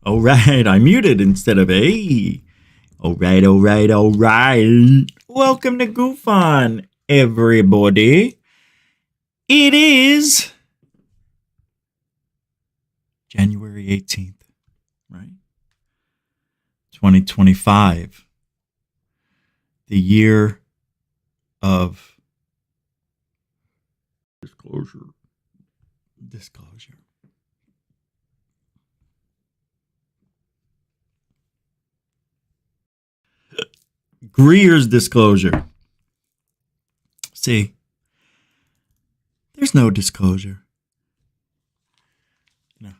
All right, I muted instead of a. All right. Welcome to GUFON, everybody. It is January 18th, right? 2025. The year of disclosure. Greer's disclosure. See, there's no disclosure. No,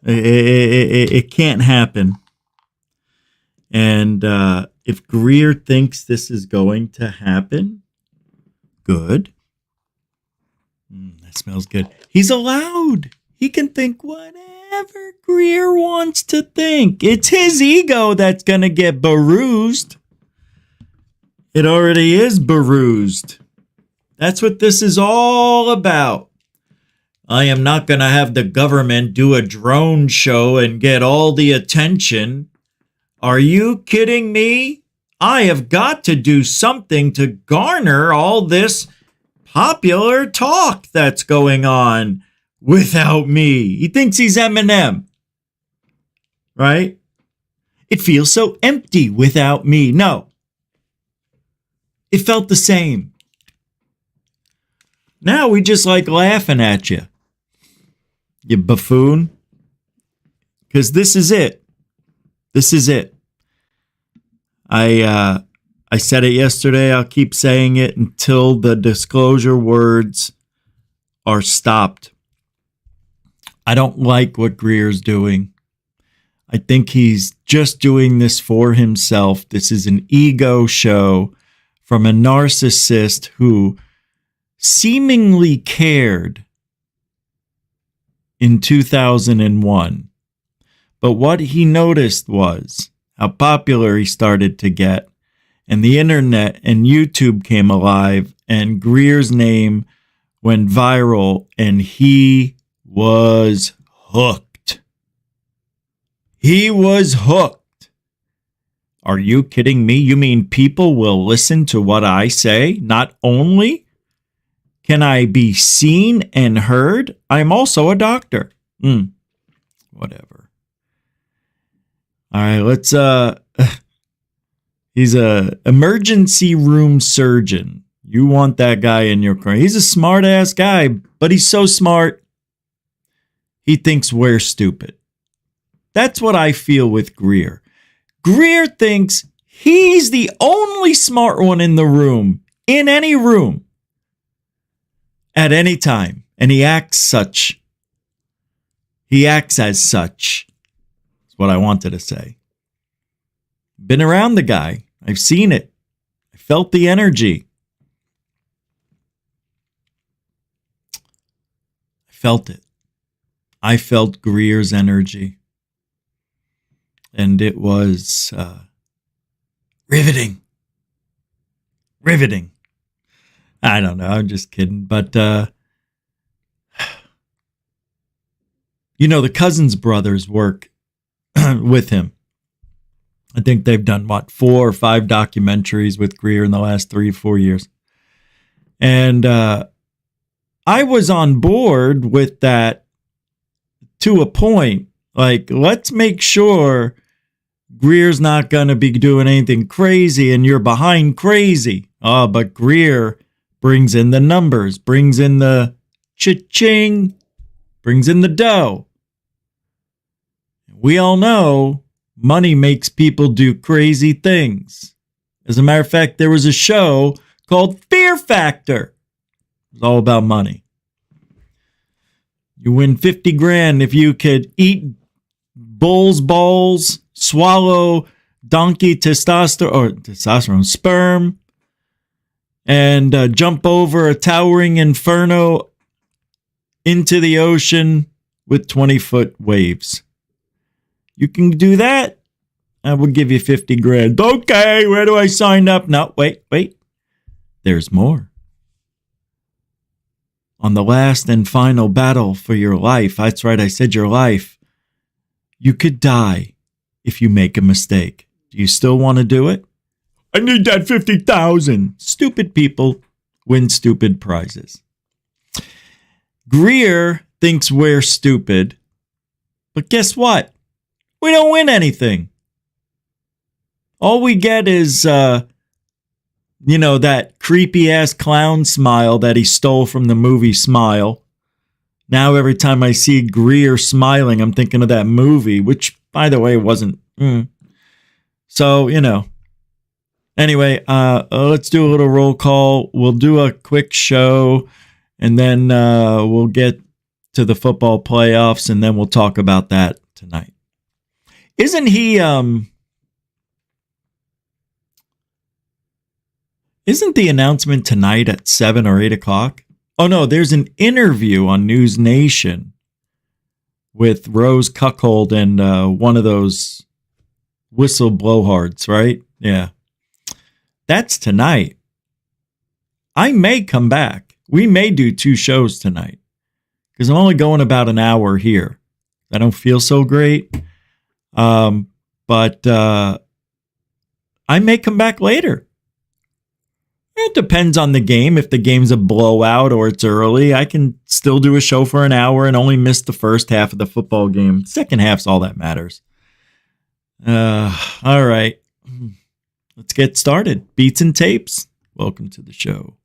it can't happen. And if Greer thinks this is going to happen, good. That smells good. He's allowed. He can think whatever Greer wants to think. It's his ego that's going to get bruised. It already is bruised. That's what this is all about. I am not going to have the government do a drone show and get all the attention. Are you kidding me? I have got to do something to garner all this popular talk that's going on without me. He thinks he's Eminem, right? It feels so empty without me. No. It felt the same. Now we just like laughing at you, you buffoon. Because this is it. This is it. I said it yesterday. I'll keep saying it until the disclosure words are stopped. I don't like what Greer's doing. I think he's just doing this for himself. This is an ego show from a narcissist who seemingly cared in 2001. But what he noticed was how popular he started to get, and the internet and YouTube came alive, and Greer's name went viral, and he was hooked. He was hooked. Are you kidding me? You mean people will listen to what I say? Not only can I be seen and heard, I'm also a doctor. Whatever. All right, let's he's a emergency room surgeon. You want that guy in your corner. He's a smart ass guy, but he's so smart he thinks we're stupid. That's what I feel with Greer. Greer thinks he's the only smart one in the room, in any room, at any time. And he acts such. He acts as such. That's what I wanted to say. Been around the guy. I've seen it. I felt the energy. I felt it. I felt Greer's energy. And it was riveting. Riveting. I don't know. I'm just kidding. But, the Cousins brothers work with him. I think they've done, 4 or 5 documentaries with Greer in the last 3 or 4 years. And I was on board with that to a point. Like, let's make sure Greer's not going to be doing anything crazy and you're behind crazy. Oh, but Greer brings in the numbers, brings in the cha-ching, brings in the dough. We all know money makes people do crazy things. As a matter of fact, there was a show called Fear Factor. It was all about money. You win 50 grand if you could eat bull's balls, swallow donkey testosterone sperm, and jump over a towering inferno into the ocean with 20-foot waves. You can do that, I will give you 50 grand. Okay, where do I sign up? No, wait. There's more. On the last and final battle for your life, that's right, I said your life, You could die if you make a mistake. Do you still want to do it? I need that 50,000. Stupid people win stupid prizes. Greer thinks we're stupid, but guess what? We don't win anything. All we get is, that creepy ass clown smile that he stole from the movie Smile. Now every time I see Greer smiling, I'm thinking of that movie, which, by the way, wasn't. So, Anyway, let's do a little roll call. We'll do a quick show, and then we'll get to the football playoffs, and then we'll talk about that tonight. Isn't he, isn't the announcement tonight at 7 or 8 o'clock? Oh, no, there's an interview on News Nation with Rose Cuckold and one of those whistleblowhards, right? Yeah. That's tonight. I may come back. We may do 2 shows tonight because I'm only going about an hour here. I don't feel so great. But I may come back later. It depends on the game. If the game's a blowout or it's early, I can still do a show for an hour and only miss the first half of the football game. Second half's all that matters. All right. Let's get started. Beats and Tapes, welcome to the show.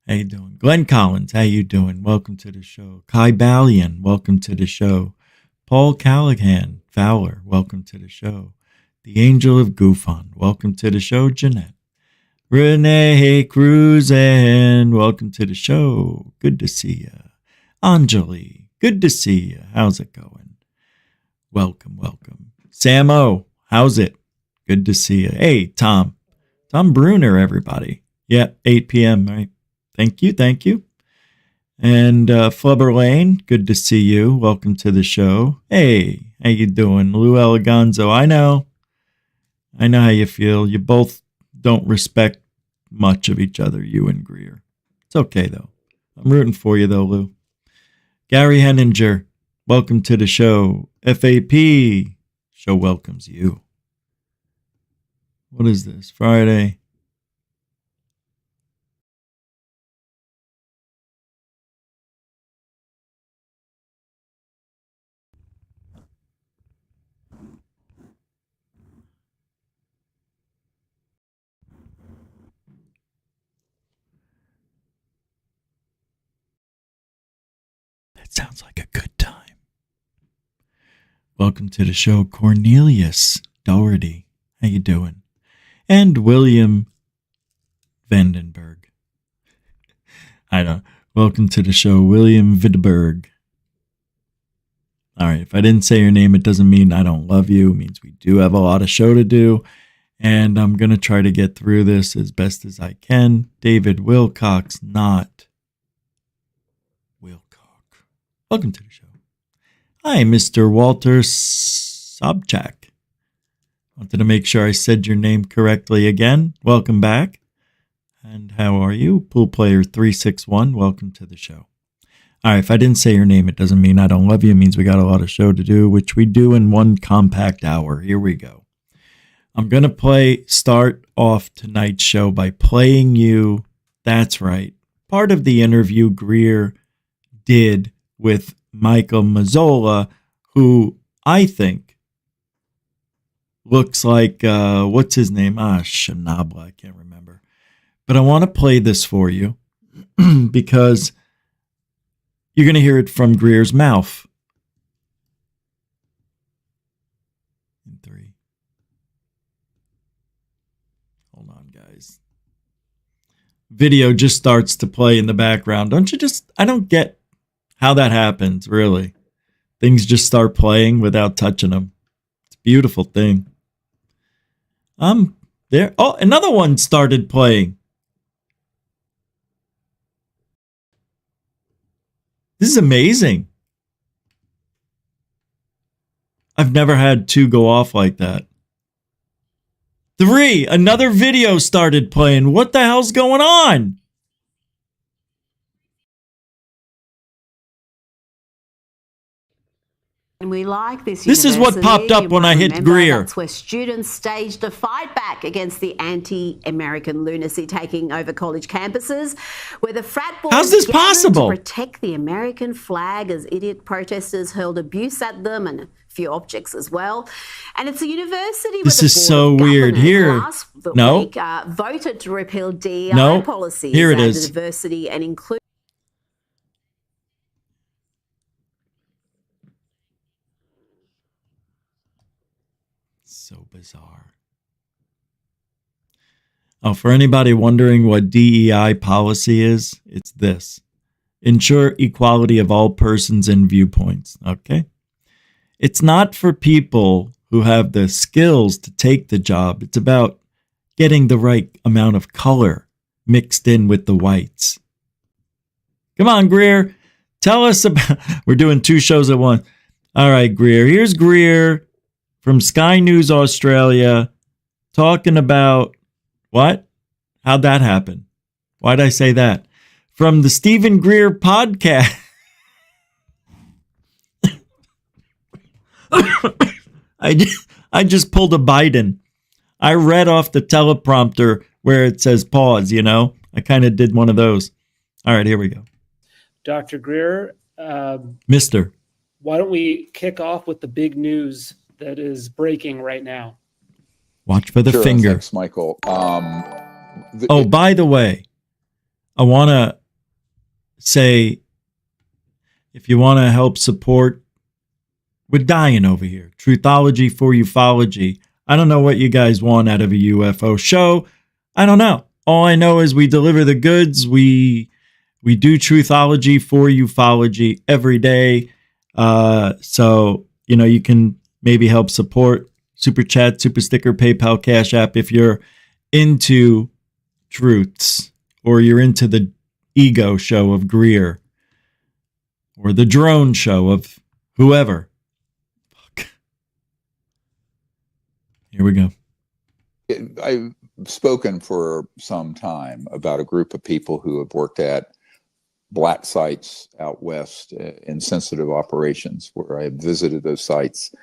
How you doing? Glenn Collins, how you doing? Welcome to the show. Kai Ballion, welcome to the show. Paul Callahan, Fowler, welcome to the show. The Angel of GUFON, welcome to the show. Jeanette. Renee Cruzen, welcome to the show. Good to see you. Anjali, good to see you. How's it going? Welcome. Sam O, how's it? Good to see you. Hey, Tom Bruner, everybody. Yeah, 8 p.m., right? Thank you. And Flubber Lane, good to see you. Welcome to the show. Hey, how you doing? Lou Eleganzo, I know how you feel. You both don't respect much of each other, you and Greer. It's okay, though. I'm rooting for you, though, Lou. Gary Henninger, welcome to the show. FAP, show welcomes you. What is this? Friday. That sounds like a good time. Welcome to the show, Cornelius Doherty. How you doing? And William Vandenberg. I don't. Welcome to the show, William Vidberg. All right, if I didn't say your name, it doesn't mean I don't love you. It means we do have a lot of show to do, and I'm going to try to get through this as best as I can. David Wilcox, not Wilcock. Welcome to the show. Hi, Mr. Walter Sobchak. Wanted to make sure I said your name correctly again. Welcome back. And how are you? Pool Player 361, welcome to the show. All right, if I didn't say your name, it doesn't mean I don't love you. It means we got a lot of show to do, which we do in one compact hour. Here we go. I'm going to start off tonight's show by playing you, that's right, part of the interview Greer did with Michael Mazzola, who I think looks like, what's his name? Shanabla, I can't remember. But I want to play this for you because you're going to hear it from Greer's mouth. In 3. Hold on, guys. Video just starts to play in the background. I don't get how that happens, really. Things just start playing without touching them. It's a beautiful thing. There. Oh, another one started playing. This is amazing. I've never had 2 go off like that. 3, another video started playing. What the hell's going on? And we like this This is what popped up when I hit Greer. That's where students staged a fight back against the anti-American lunacy taking over college campuses, where the frat boys How's this possible? to protect the American flag as idiot protesters hurled abuse at them and a few objects as well. And it's a university. This is so weird. Here, week, voted to repeal DEI policies. Here it is. Diversity and inclusion. So bizarre. Oh, for anybody wondering what DEI policy is, it's this. Ensure equality of all persons and viewpoints, okay? It's not for people who have the skills to take the job. It's about getting the right amount of color mixed in with the whites. Come on, Greer. Tell us about... We're doing 2 shows at once. All right, Greer. Here's Greer from Sky News Australia talking about what? How'd that happen? Why'd I say that? From the Stephen Greer podcast. I just pulled a Biden. I read off the teleprompter where it says pause, you know? I kind of did one of those. All right, here we go. Dr. Greer. Mister. Why don't we kick off with the big news that is breaking right now? Watch for the finger. Thanks, Michael. By the way, I want to say, if you want to help support, we're dying over here. Truthology for ufology. I don't know what you guys want out of a UFO show. I don't know. All I know is we deliver the goods. We do truthology for ufology every day. So, you know, you can maybe help support. Super chat, super sticker, PayPal, Cash App if you're into truths or you're into the ego show of Greer or the drone show of whoever. Fuck. Here we go. I've spoken for some time about a group of people who have worked at black sites out west in sensitive operations where I have visited those sites.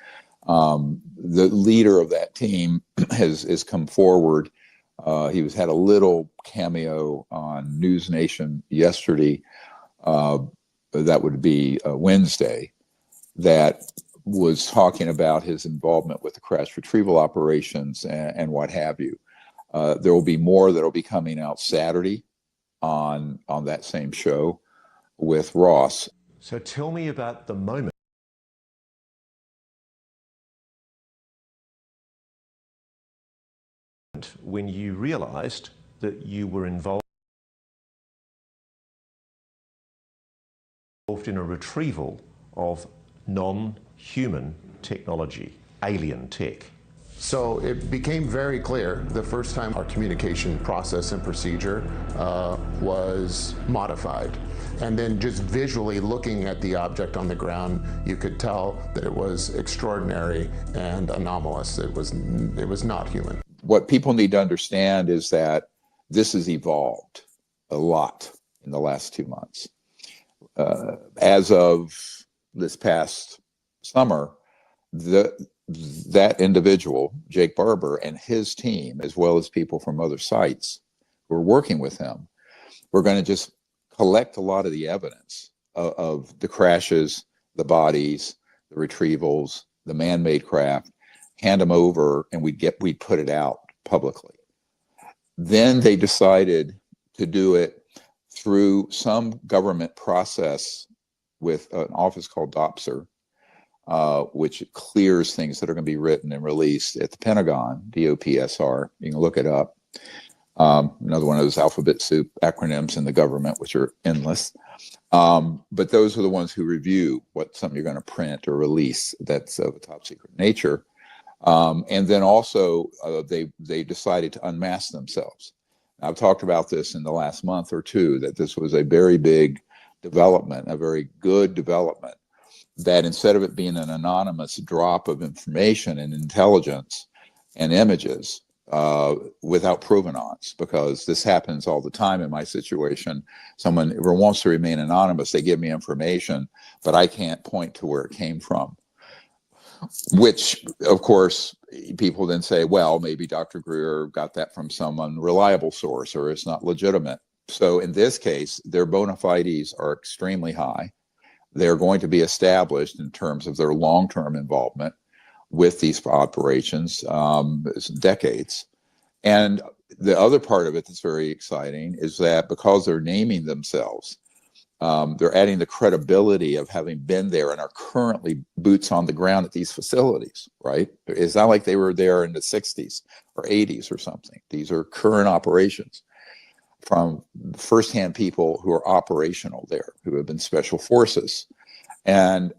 The leader of that team has come forward. He had a little cameo on News Nation yesterday. That would be Wednesday. That was talking about his involvement with the crash retrieval operations and what have you. There will be more that will be coming out Saturday on that same show with Ross. So tell me about the moment when you realized that you were involved in a retrieval of non-human technology, alien tech. So it became very clear the first time our communication process and procedure was modified. And then just visually looking at the object on the ground, you could tell that it was extraordinary and anomalous. It was not human. What people need to understand is that this has evolved a lot in the last 2 months. As of this past summer, that individual, Jake Barber, and his team, as well as people from other sites who are working with him, we're going to just collect a lot of the evidence of the crashes, the bodies, the retrievals, the man-made craft, hand them over, and we'd put it out publicly. Then they decided to do it through some government process with an office called DOPSR, which clears things that are going to be written and released at the Pentagon, DOPSR. You can look it up. Another one of those alphabet soup acronyms in the government, which are endless. But those are the ones who review something you're going to print or release that's of a top secret nature. And then also they decided to unmask themselves. I've talked about this in the last month or two, that this was a very big development, a very good development, that instead of it being an anonymous drop of information and intelligence and images without provenance, because this happens all the time in my situation. Someone who wants to remain anonymous, they give me information, but I can't point to where it came from. which, of course, people then say, well, maybe Dr. Greer got that from some unreliable source or it's not legitimate. So in this case, their bona fides are extremely high. They're going to be established in terms of their long-term involvement with these operations, decades. And the other part of it that's very exciting is that because they're naming themselves, they're adding the credibility of having been there and are currently boots on the ground at these facilities, right? It's not like they were there in the 60s or 80s or something. These are current operations from firsthand people who are operational there, who have been special forces and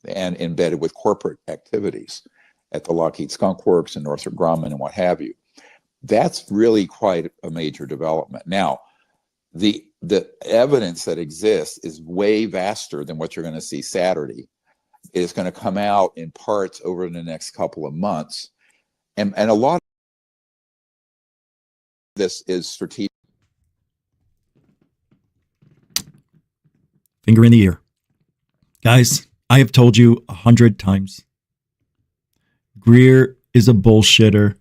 and embedded with corporate activities at the Lockheed Skunk Works and Northrop Grumman and what have you. That's really quite a major development. Now, the evidence that exists is way vaster than what you're going to see Saturday. It's going to come out in parts over the next couple of months. And a lot of this is strategic. Finger in the ear. Guys, I have told you 100 times. Greer is a bullshitter.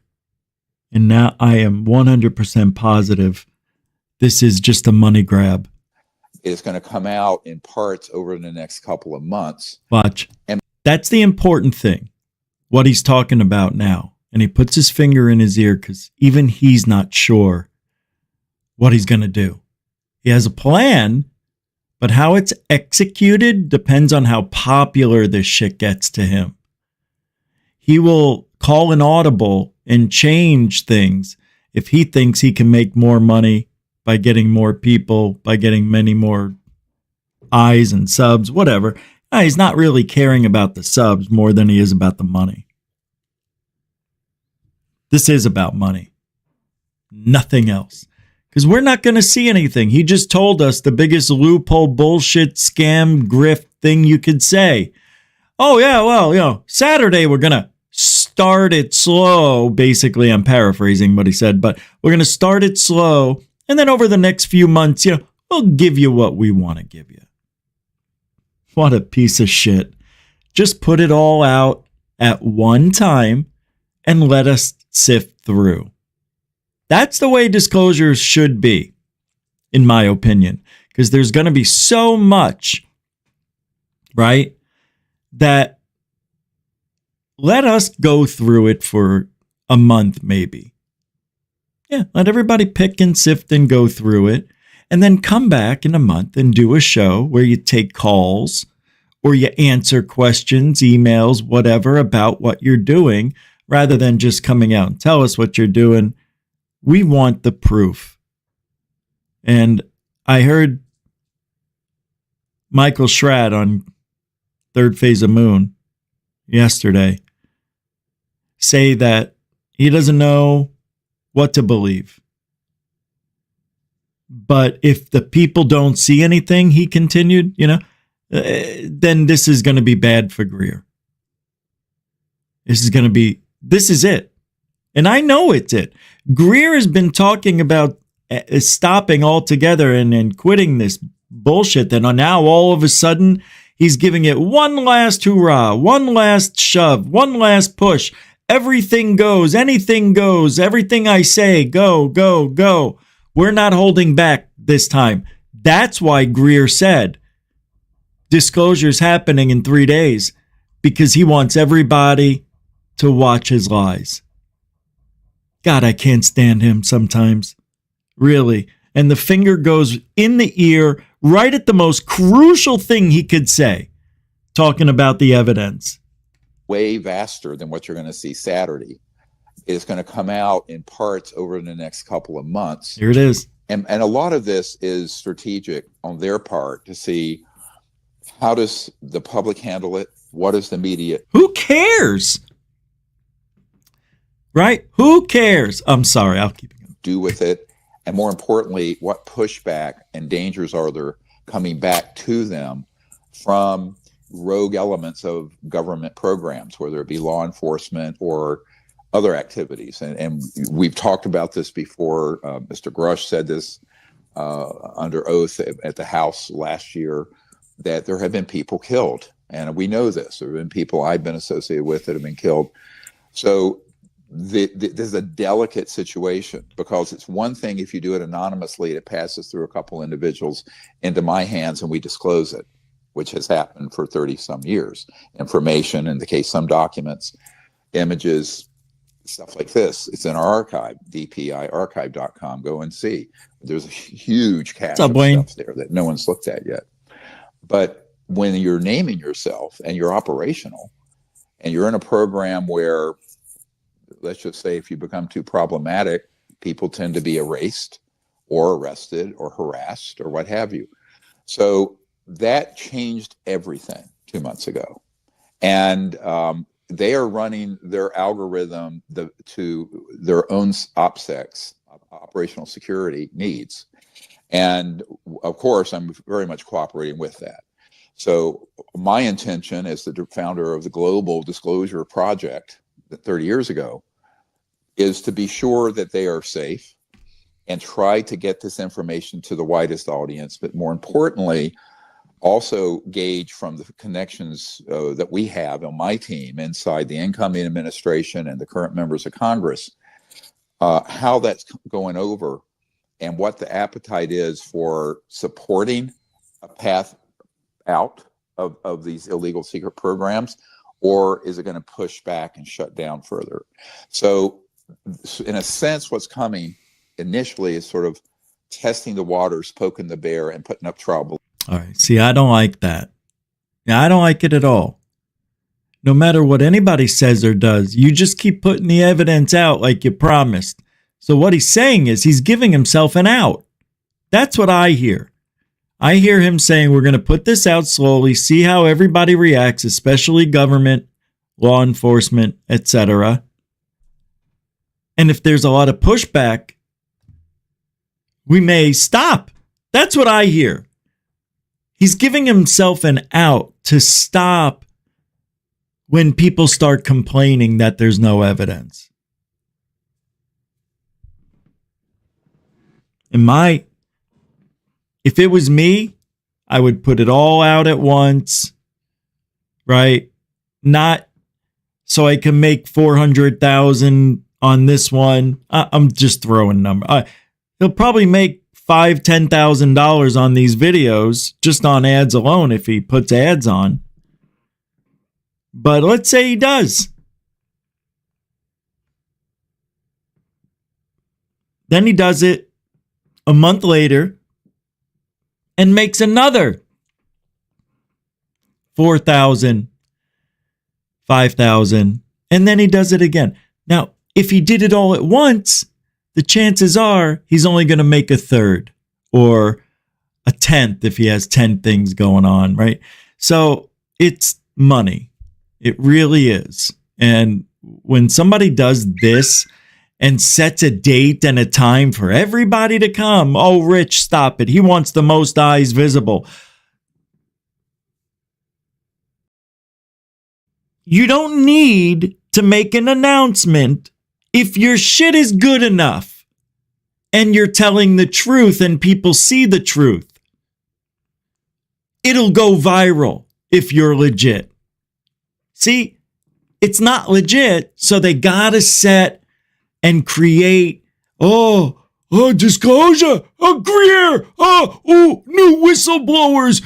And now I am 100% positive this is just a money grab. It's going to come out in parts over the next couple of months. Watch. And that's the important thing, what he's talking about now. And he puts his finger in his ear because even he's not sure what he's going to do. He has a plan, but how it's executed depends on how popular this shit gets to him. He will call an audible and change things if he thinks he can make more money by getting more people, by getting many more eyes and subs, whatever. He's not really caring about the subs more than he is about the money. This is about money. Nothing else. Because we're not going to see anything. He just told us the biggest loophole, bullshit, scam, grift thing you could say. Oh, yeah, well, Saturday we're going to start it slow. Basically, I'm paraphrasing what he said, but we're going to start it slow. And then over the next few months, we'll give you what we want to give you. What a piece of shit. Just put it all out at one time and let us sift through. That's the way disclosures should be, in my opinion, because there's going to be so much, right, that let us go through it for a month maybe. Yeah, let everybody pick and sift and go through it, and then come back in a month and do a show where you take calls or you answer questions, emails, whatever about what you're doing, rather than just coming out and tell us what you're doing. We want the proof. And I heard Michael Schrad on Third Phase of Moon yesterday say that he doesn't know what to believe. But if the people don't see anything, he continued, then this is going to be bad for Greer. This is it. And I know it's it. Greer has been talking about stopping altogether and quitting this bullshit. Then now all of a sudden he's giving it one last hurrah, one last shove, one last push. Everything goes, anything goes, everything I say, go, go, go. We're not holding back this time. That's why Greer said disclosure's happening in 3 days, because he wants everybody to watch his lies. God, I can't stand him sometimes. Really. And the finger goes in the ear right at the most crucial thing he could say, talking about the evidence. Way vaster than what you're going to see Saturday. It's going to come out in parts over the next couple of months. Here it is. And a lot of this is strategic on their part to see how does the public handle it? What is the media? Who cares? Right? Who cares? I'm sorry. I'll keep it going. Do with it. And more importantly, what pushback and dangers are there coming back to them from rogue elements of government programs, whether it be law enforcement or other activities. And we've talked about this before. Mr. Grush said this under oath at the House last year, that there have been people killed. And we know this. There have been people I've been associated with that have been killed. So this is a delicate situation, because it's one thing if you do it anonymously, it passes through a couple individuals into my hands and we disclose it, which has happened for 30 some years. Information, in the case, some documents, images, stuff like this. It's in our archive, dpiarchive.com. Go and see. There's a huge cache of stuff there that no one's looked at yet. But when you're naming yourself and you're operational and you're in a program where, let's just say, if you become too problematic, people tend to be erased or arrested or harassed or what have you. So that changed everything 2 months ago. And they are running their algorithm to their own OPSECs, operational security needs. And of course, I'm very much cooperating with that. So my intention as the founder of the Global Disclosure Project 30 years ago is to be sure that they are safe and try to get this information to the widest audience, but more importantly, also gauge from the connections that we have on my team inside the incoming administration and the current members of Congress, how that's going over and what the appetite is for supporting a path out of these illegal secret programs, or is it going to push back and shut down further? So in a sense, what's coming initially is sort of testing the waters, poking the bear, and putting up trouble. All right. See, I don't like that. Yeah, I don't like it at all. No matter what anybody says or does, you just keep putting the evidence out like you promised. So what he's saying is he's giving himself an out. That's what I hear. I hear him saying we're going to put this out slowly, see how everybody reacts, especially government, law enforcement, etc. And if there's a lot of pushback, we may stop. That's what I hear. He's giving himself an out to stop when people start complaining that there's no evidence. If it was me, I would put it all out at once, right? Not so I can make 400,000 on this one. I'm just throwing number. He'll probably make $5,000-$10,000 on these videos just on ads alone if he puts ads on. But let's say he does. Then he does it a month later and makes another 4,000, 5,000, and then he does it again. Now, if he did it all at once, the chances are he's only going to make a third or a tenth if he has 10 things going on, right? So it's money. It really is. And when somebody does this and sets a date and a time for everybody to come, oh, Rich, stop it. He wants the most eyes visible. You don't need to make an announcement if your shit is good enough and you're telling the truth and people see the truth. It'll go viral if you're legit. See, it's not legit, so they gotta set and create, disclosure, Greer, new whistleblowers,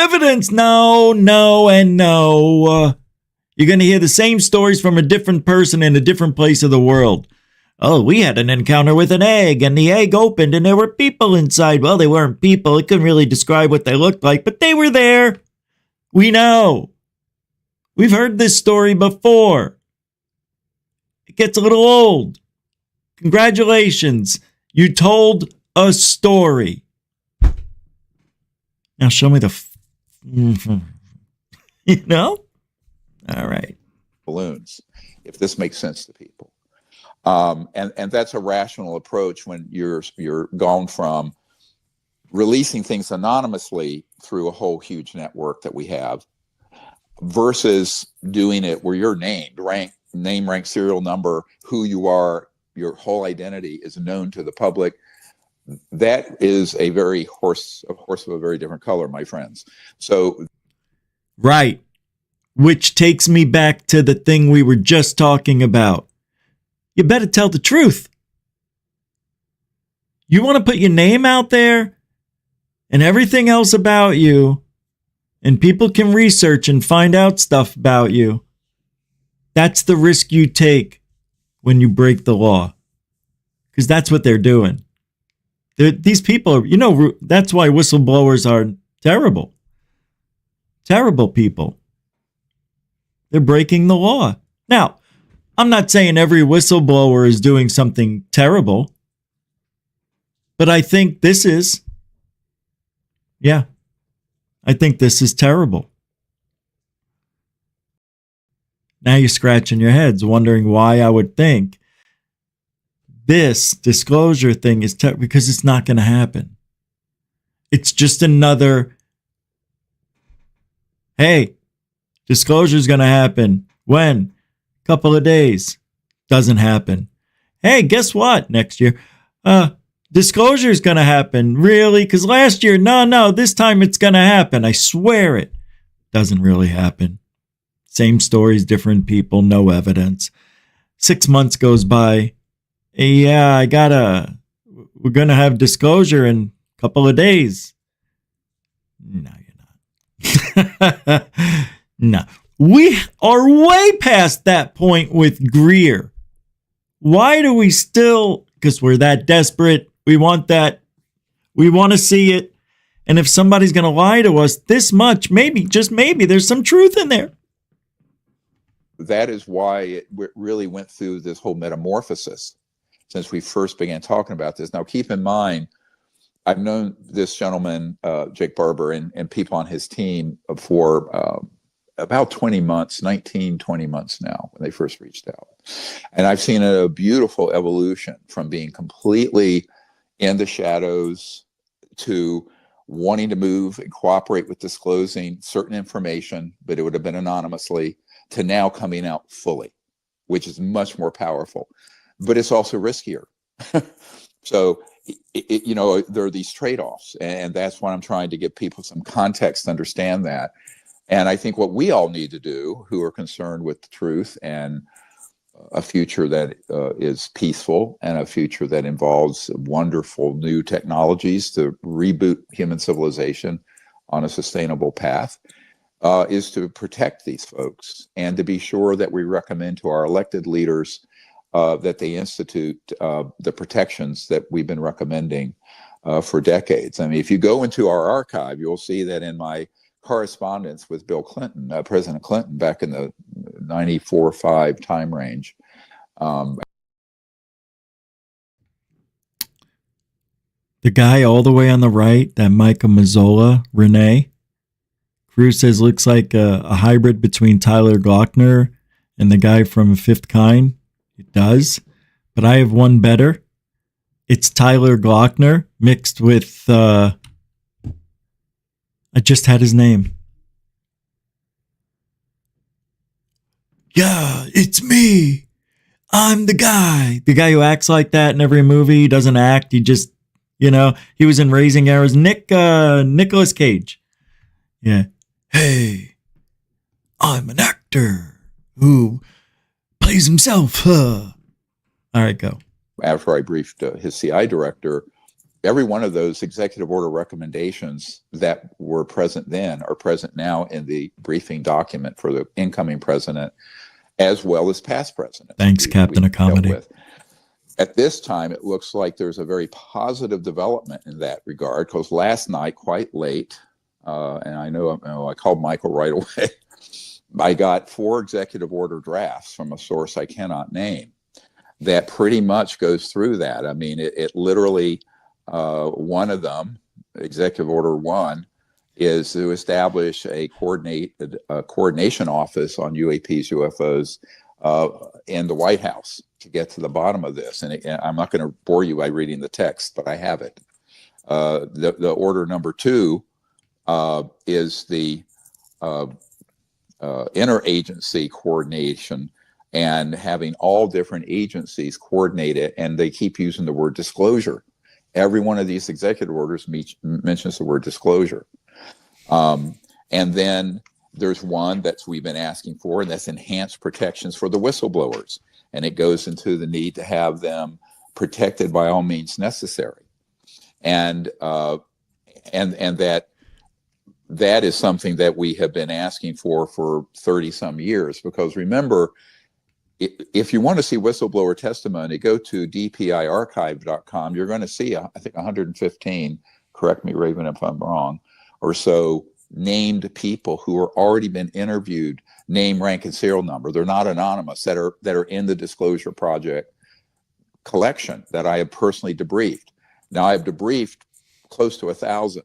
evidence. No, and no. You're going to hear the same stories from a different person in a different place of the world. Oh, we had an encounter with an egg, and the egg opened, and there were people inside. Well, they weren't people. It couldn't really describe what they looked like, but they were there. We know. We've heard this story before. It gets a little old. Congratulations. You told a story. Now show me the... You know? All right. Balloons, if this makes sense to people. And that's a rational approach when you're gone from releasing things anonymously through a whole huge network that we have versus doing it where you're named, rank, serial number, who you are, your whole identity is known to the public. that is a horse of a very different color, my friends. So, right. Which takes me back to the thing we were just talking about. You better tell the truth. You want to put your name out there and everything else about you, and people can research and find out stuff about you. That's the risk you take when you break the law. Because that's what they're doing. These people, that's why whistleblowers are terrible. Terrible people. They're breaking the law. Now, I'm not saying every whistleblower is doing something terrible, but I think this is. Yeah, I think this is terrible. Now you're scratching your heads, wondering why I would think this disclosure thing is because it's not going to happen. It's just another, hey, disclosure is going to happen. When? Couple of days. Doesn't happen. Hey, guess what? Next year, disclosure is going to happen. Really? Because last year, no, this time it's going to happen. I swear it. Doesn't really happen. Same stories, different people, no evidence. 6 months goes by. Yeah, we're going to have disclosure in a couple of days. No, you're not. No. We are way past that point with Greer. Why do we still, because we're that desperate, we want that, we want to see it. And if somebody's going to lie to us this much, maybe, just maybe, there's some truth in there. that is why it really went through this whole metamorphosis since we first began talking about this. Now, keep in mind, I've known this gentleman, Jake Barber, and people on his team for about 20 months, 19, 20 months now, when they first reached out. And I've seen a beautiful evolution from being completely in the shadows to wanting to move and cooperate with disclosing certain information, but it would have been anonymously, to now coming out fully, which is much more powerful. But it's also riskier. So, there are these trade-offs, and that's why I'm trying to give people some context to understand that. And I think what we all need to do, who are concerned with the truth and a future that is peaceful and a future that involves wonderful new technologies to reboot human civilization on a sustainable path, is to protect these folks and to be sure that we recommend to our elected leaders that they institute the protections that we've been recommending for decades. I mean, if you go into our archive, you'll see that in my correspondence with Bill Clinton, President Clinton, back in the 94-5 time range. The guy all the way on the right, that Micah Mazzola, Renee, Cruz says looks like a hybrid between Tyler Glockner and the guy from Fifth Kind. It does, but I have one better. It's Tyler Glockner mixed with, I just had his name. Yeah, it's me. I'm the guy who acts like that in every movie. He doesn't act. He just, he was in Raising Arrows. Nicolas Cage. Yeah. Hey, I'm an actor who plays himself. All right, go. After I briefed his CI director, every one of those executive order recommendations that were present then are present now in the briefing document for the incoming president, as well as past presidents. Thanks, Captain of Comedy. At this time, it looks like there's a very positive development in that regard, because last night, quite late, and I know I called Michael right away, I got 4 executive order drafts from a source I cannot name that pretty much goes through that. I mean, it literally, one of them, Executive Order 1, is to establish a coordination office on UAPs, UFOs in the White House to get to the bottom of this. And I'm not going to bore you by reading the text, but I have it. The order number 2 is the interagency coordination, and having all different agencies coordinate it, and they keep using the word disclosure. Every one of these executive orders mentions the word disclosure. And then there's one that's we've been asking for, and that's enhanced protections for the whistleblowers. And it goes into the need to have them protected by all means necessary. And that is something that we have been asking for 30 some years, because remember, if you want to see whistleblower testimony, go to dpiarchive.com. You're going to see, I think, 115, correct me, Raven, if I'm wrong, or so, named people who are already been interviewed, name, rank, and serial number. They're not anonymous, that are in the Disclosure Project collection that I have personally debriefed. Now, I have debriefed close to 1,000.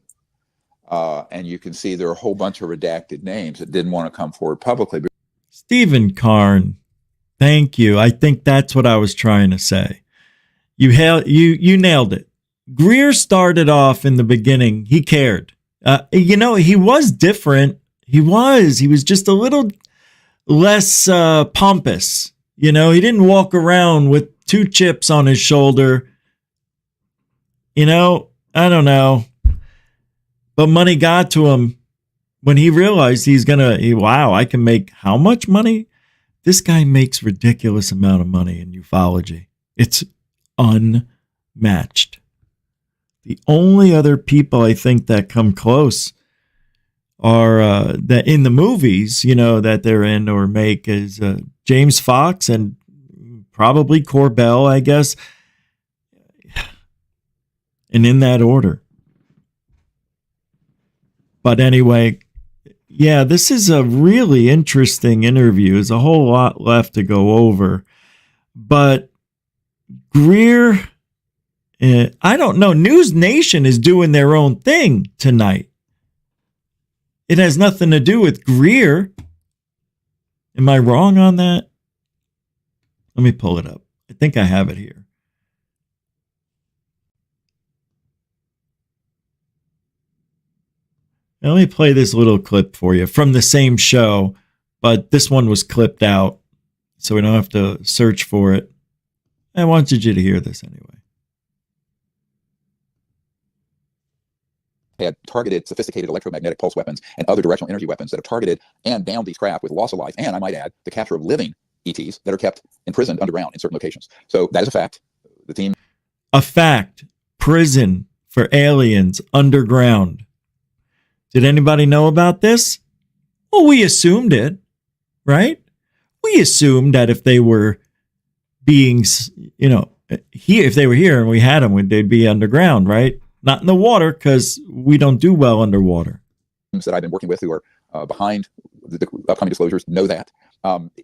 And you can see there are a whole bunch of redacted names that didn't want to come forward publicly. Stephen Karn, thank you. I think that's what I was trying to say. You nailed it. Greer started off in the beginning. He cared. He was different. He was just a little less pompous. He didn't walk around with 2 chips on his shoulder. I don't know. But money got to him when he realized I can make how much money? This guy makes ridiculous amount of money in ufology. It's unmatched. The only other people I think that come close are that in the movies, that they're in or make is James Fox and probably Corbell, I guess. And in that order. But anyway, yeah, this is a really interesting interview. There's a whole lot left to go over. But Greer, I don't know. News Nation is doing their own thing tonight. It has nothing to do with Greer. Am I wrong on that? Let me pull it up. I think I have it here. Now, let me play this little clip for you from the same show, but this one was clipped out, so we don't have to search for it. I wanted you to hear this anyway. Had targeted sophisticated electromagnetic pulse weapons and other directional energy weapons that have targeted and downed these craft with loss of life, and I might add, the capture of living ETs that are kept imprisoned underground in certain locations. So that is a fact. The team... A fact. Prison for aliens underground. Did anybody know about this? Well, we assumed it, right? We assumed that if they were beings, here, if they were here and we had them, they'd be underground, right? Not in the water, because we don't do well underwater. That I've been working with who are behind the upcoming disclosures know that.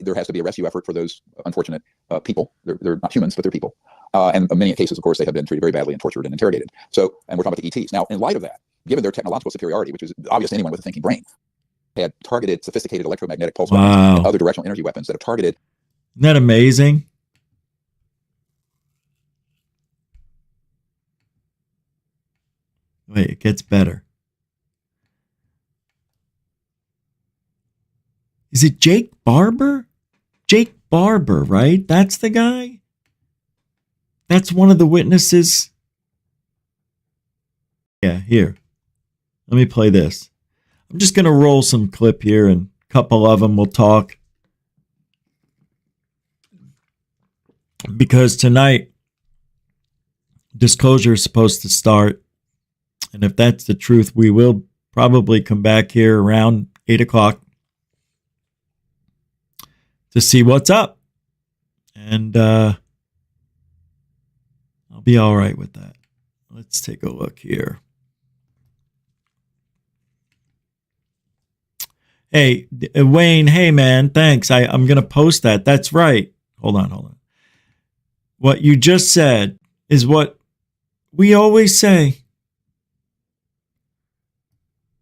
There has to be a rescue effort for those unfortunate people. They're not humans, but they're people. And in many cases, of course, they have been treated very badly and tortured and interrogated. So, and we're talking about the ETs. Now, in light of that, given their technological superiority, which is obvious to anyone with a thinking brain, they had targeted sophisticated electromagnetic pulse weapons and other directional energy weapons that have targeted... Isn't that amazing? Wait, it gets better. Is it Jake Barber? Jake Barber, right? That's the guy? That's one of the witnesses? Yeah, here. Let me play this. I'm just going to roll some clip here, and a couple of them we'll talk. Because tonight, disclosure is supposed to start. And if that's the truth, we will probably come back here around 8 o'clock to see what's up. And I'll be all right with that. Let's take a look here. Hey, Wayne, hey, man, thanks. I'm going to post that. That's right. Hold on. What you just said is what we always say.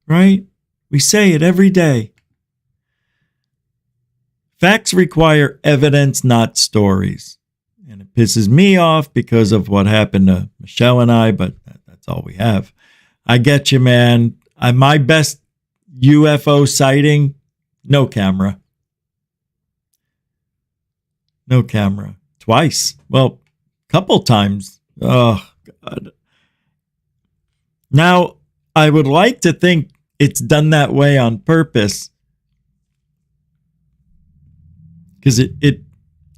Right? We say it every day. Facts require evidence, not stories. And it pisses me off because of what happened to Michelle and I, but that's all we have. I get you, man. My best UFO sighting, no camera. No camera. Twice. Well, a couple times. Oh, God. Now, I would like to think it's done that way on purpose. Because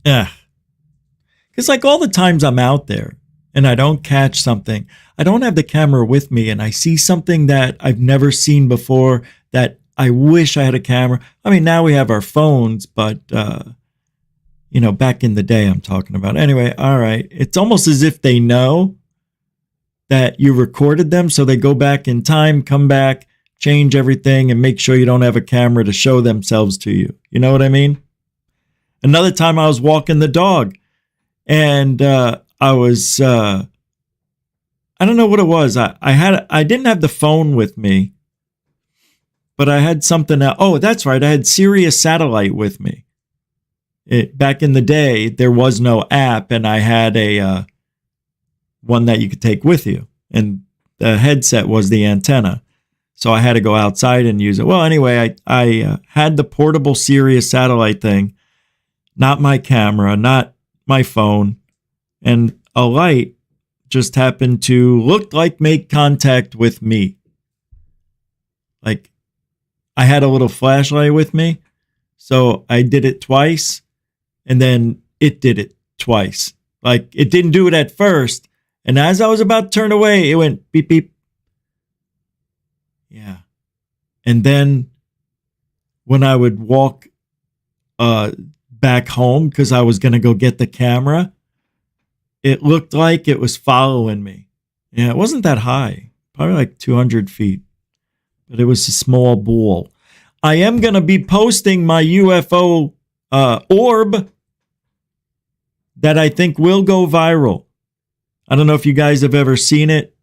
because like all the times I'm out there and I don't catch something, I don't have the camera with me and I see something that I've never seen before that I wish I had a camera. I mean, now we have our phones, but, back in the day I'm talking about. Anyway, all right. It's almost as if they know that you recorded them. So they go back in time, come back, change everything, and make sure you don't have a camera to show themselves to you. You know what I mean? Another time I was walking the dog and I was, I don't know what it was. I didn't have the phone with me, but I had something else. Oh, that's right. I had Sirius satellite with me. Back in the day, there was no app and I had a one that you could take with you. And the headset was the antenna. So I had to go outside and use it. Well, anyway, I had the portable Sirius satellite thing. Not my camera, not my phone. And a light just happened to look like make contact with me. Like I had a little flashlight with me. So I did it twice and then it did it twice. Like it didn't do it at first. And as I was about to turn away, it went beep, beep. Yeah. And then when I would walk back home because I was going to go get the camera, it looked like it was following me. Yeah, it wasn't that high, probably like 200 feet, but it was a small ball. I am going to be posting my UFO orb that I think will go viral. I don't know if you guys have ever seen it.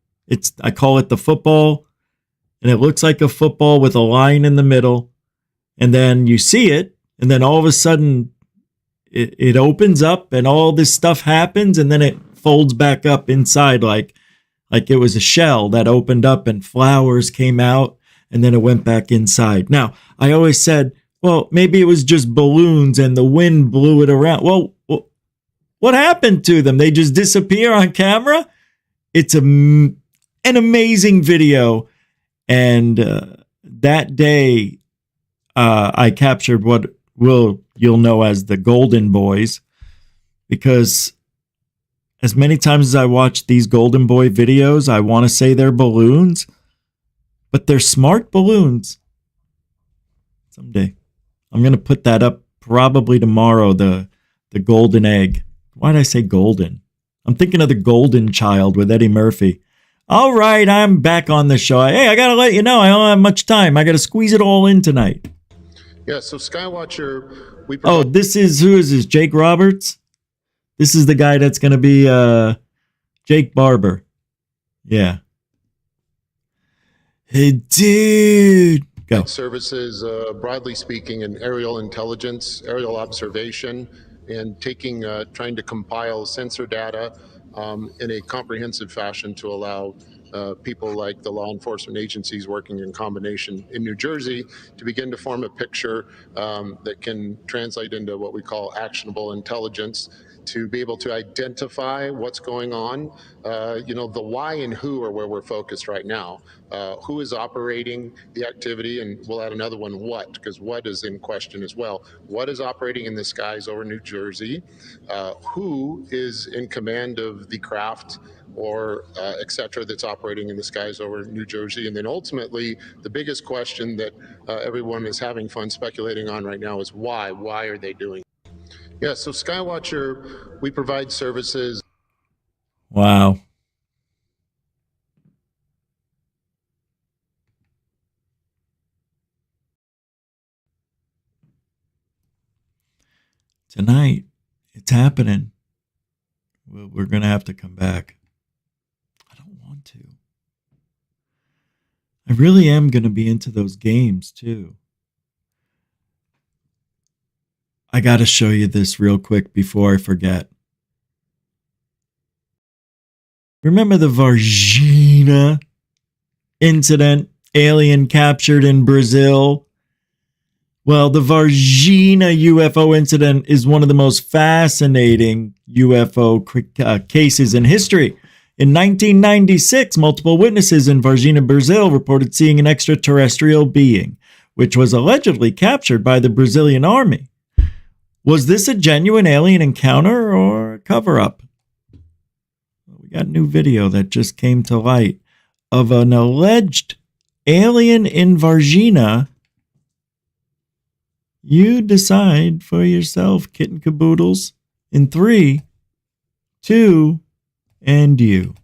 I call it the football, and it looks like a football with a line in the middle, and then you see it, and then all of a sudden it opens up and all this stuff happens and then it folds back up inside like it was a shell that opened up and flowers came out and then it went back inside. Now, I always said, well, maybe it was just balloons and the wind blew it around. Well, what happened to them? They just disappear on camera? It's an amazing video. And that day, I captured what you'll know as the Golden Boys, because as many times as I watch these Golden Boy videos, I want to say they're balloons, but they're smart balloons. Someday. I'm going to put that up probably tomorrow, the golden egg. Why did I say golden? I'm thinking of the Golden Child with Eddie Murphy. All right, I'm back on the show. Hey, I got to let you know, I don't have much time. I got to squeeze it all in tonight. Yeah, so Skywatcher, who is this? Jake Roberts? This is the guy that's going to be Jake Barber. Yeah. Hey, dude. Go. Services, broadly speaking, in aerial intelligence, aerial observation, and trying to compile sensor data in a comprehensive fashion to allow people like the law enforcement agencies working in combination in New Jersey to begin to form a picture that can translate into what we call actionable intelligence, to be able to identify what's going on. The why and who are where we're focused right now. Who is operating the activity, and we'll add another one, what, because what is in question as well. What is operating in the skies over New Jersey? Who is in command of the craft or et cetera that's operating in the skies over New Jersey? And then ultimately, the biggest question that everyone is having fun speculating on right now is why? Why are they doing it? Yeah, so Skywatcher, we provide services. Wow. Tonight, it's happening. We're going to have to come back. I don't want to. I really am going to be into those games, too. I got to show you this real quick before I forget. Remember the Varginha incident? Alien captured in Brazil? Well, the Varginha UFO incident is one of the most fascinating UFO cases in history. In 1996, multiple witnesses in Varginha, Brazil reported seeing an extraterrestrial being, which was allegedly captured by the Brazilian army. Was this a genuine alien encounter or a cover-up? We got new video that just came to light of an alleged alien in Varginha. You decide for yourself, kitten caboodles. In 3, 2, and you.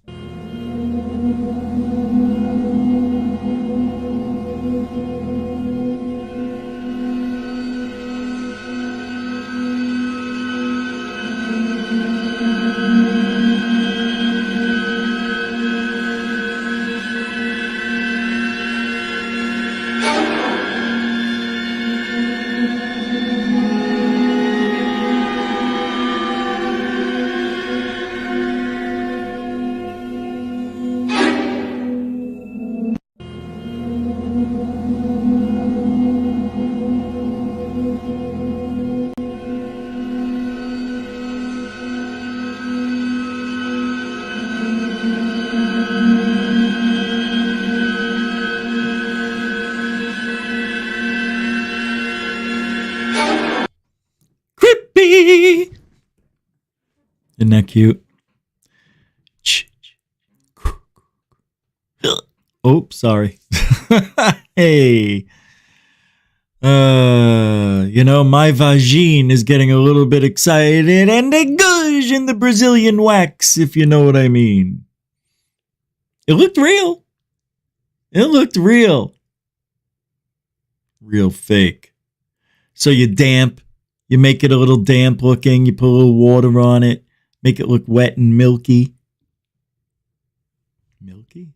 Creepy! Isn't that cute? Oh, sorry. Hey. My vagine is getting a little bit excited and a gush in the Brazilian wax, if you know what I mean. It looked real. It looked real. Real fake. So you make it a little damp looking, you put a little water on it, make it look wet and milky. Milky?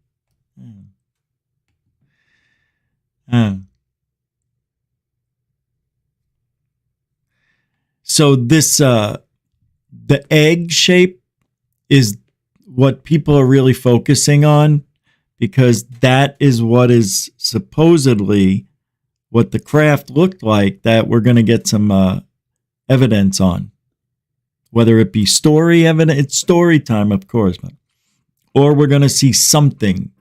So this, the egg shape is what people are really focusing on, because that is what is supposedly what the craft looked like that we're going to get some evidence on. Whether it be story evidence, it's story time, of course, or we're going to see something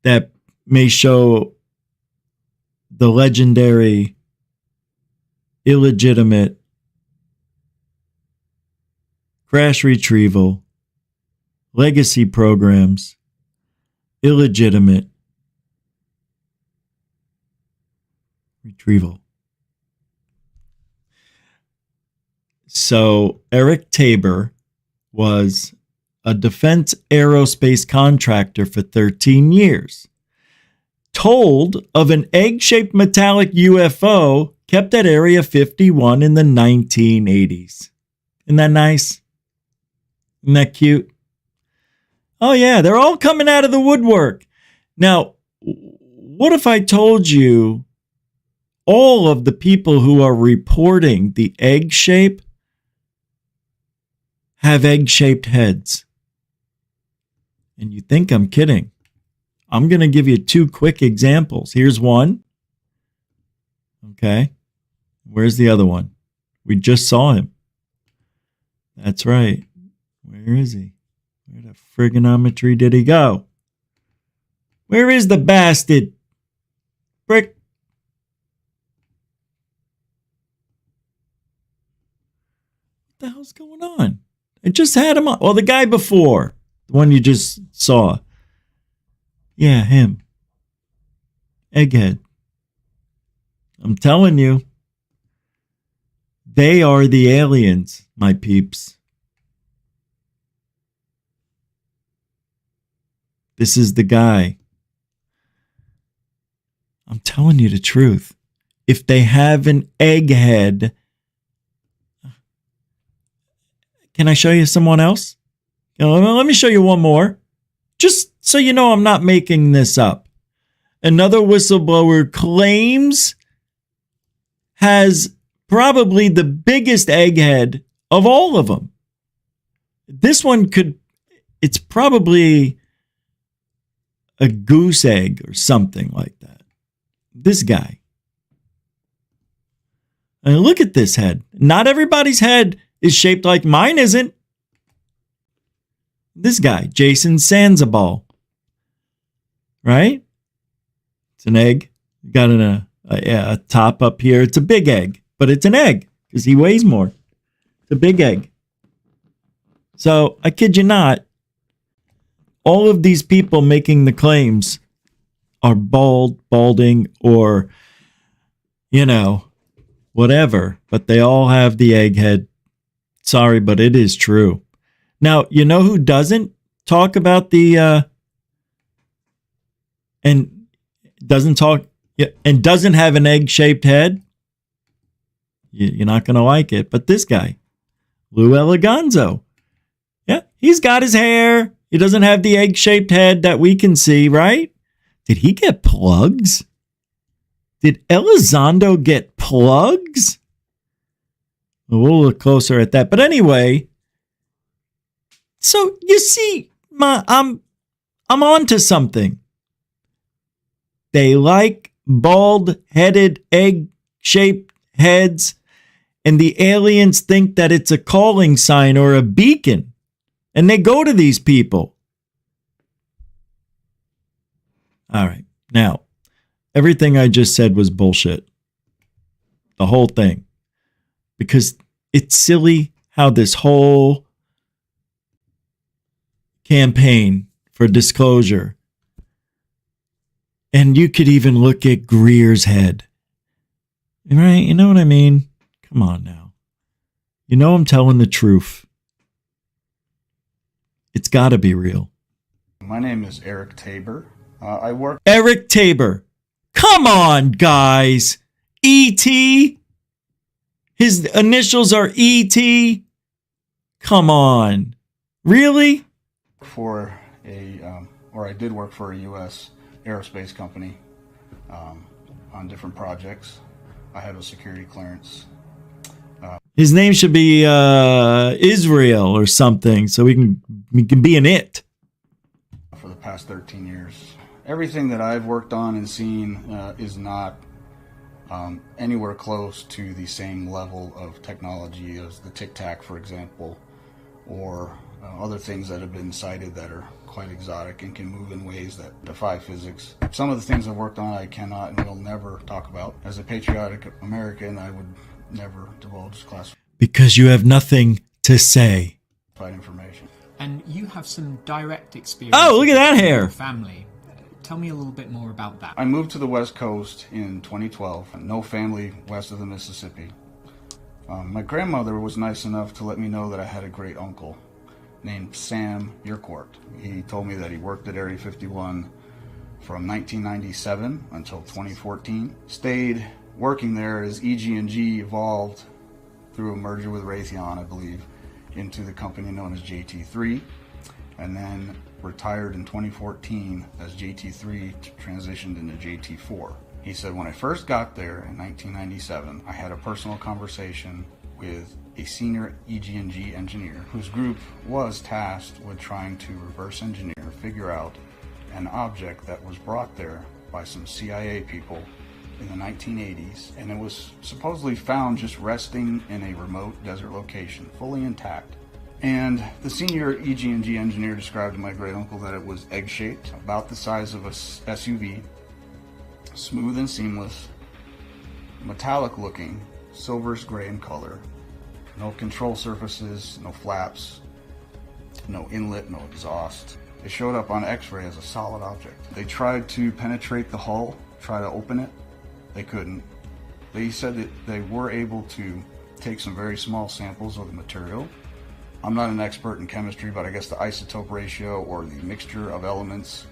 that may show the legendary, illegitimate crash retrieval, legacy programs, illegitimate retrieval. So Eric Tabor was a defense aerospace contractor for 13 years. Told of an egg-shaped metallic UFO kept at Area 51 in the 1980s. Isn't that nice? Isn't that cute? Oh yeah, they're all coming out of the woodwork. Now, what if I told you all of the people who are reporting the egg shape have egg-shaped heads? And you think I'm kidding. I'm going to give you 2 quick examples. Here's one. Okay. Where's the other one? We just saw him. That's right. Where is he? Where the frigonometry did he go? Where is the bastard? Brick. What the hell's going on? I just had him on. Well, the guy before. The one you just saw. Yeah, him. Egghead. I'm telling you. They are the aliens, my peeps. This is the guy. I'm telling you the truth. If they have an egghead, can I show you someone else? Let me show you one more. Just so you know I'm not making this up. Another whistleblower claims has probably the biggest egghead of all of them. This one it's probably a goose egg or something like that. This guy. And look at this head. Not everybody's head is shaped like mine isn't. this guy, Jason Sanzabal. Right? It's an egg. Got a top up here. It's a big egg, but it's an egg because he weighs more. It's a big egg. So I kid you not, all of these people making the claims are balding, or, whatever, but they all have the egghead. Sorry, but it is true. Now, you know who doesn't talk about and doesn't have an egg-shaped head? You're not going to like it, but this guy, Lou Eliganzo. Yeah, he's got his hair. He doesn't have the egg-shaped head that we can see, right? Did he get plugs? Did Elizondo get plugs? Well, we'll look closer at that. But anyway, so you see, I'm on to something. They like bald-headed, egg-shaped heads, and the aliens think that it's a calling sign or a beacon, and they go to these people. All right. Now, everything I just said was bullshit. The whole thing. Because it's silly how this whole campaign for disclosure, and you could even look at Greer's head. Right? You know what I mean? Come on now. You know I'm telling the truth. It's got to be real. My name is Eric Tabor. Eric Tabor. Come on, guys. E.T. His initials are E.T. Come on. Really? I did work for a U.S. aerospace company on different projects. I have a security clearance. His name should be Israel or something, so we can be an it. For the past 13 years. Everything that I've worked on and seen is not anywhere close to the same level of technology as the Tic Tac, for example, or other things that have been cited that are quite exotic and can move in ways that defy physics. Some of the things I've worked on I cannot and will never talk about. As a patriotic American, I would never divulge classified because you have nothing to say. Information. And you have some direct experience. Oh, look at that hair. Family. Tell me a little bit more about that. I moved to the West Coast in 2012. No family west of the Mississippi. My grandmother was nice enough to let me know that I had a great uncle named Sam Yercourt. He told me that he worked at Area 51 from 1997 until 2014. Stayed working there as EG&G evolved through a merger with Raytheon, I believe, into the company known as JT3, and then retired in 2014 as JT3 transitioned into JT4. He said, when I first got there in 1997, I had a personal conversation with a senior EG&G engineer whose group was tasked with trying to reverse engineer, figure out an object that was brought there by some CIA people in the 1980s, and it was supposedly found just resting in a remote desert location, fully intact. And the senior EG&G engineer described to my great uncle that it was egg-shaped, about the size of a SUV, smooth and seamless, metallic-looking, silverish gray in color, no control surfaces, no flaps, no inlet, no exhaust. It showed up on X-ray as a solid object. They tried to penetrate the hull, try to open it. They couldn't. They said that they were able to take some very small samples of the material. I'm not an expert in chemistry, but I guess the isotope ratio or the mixture of elements,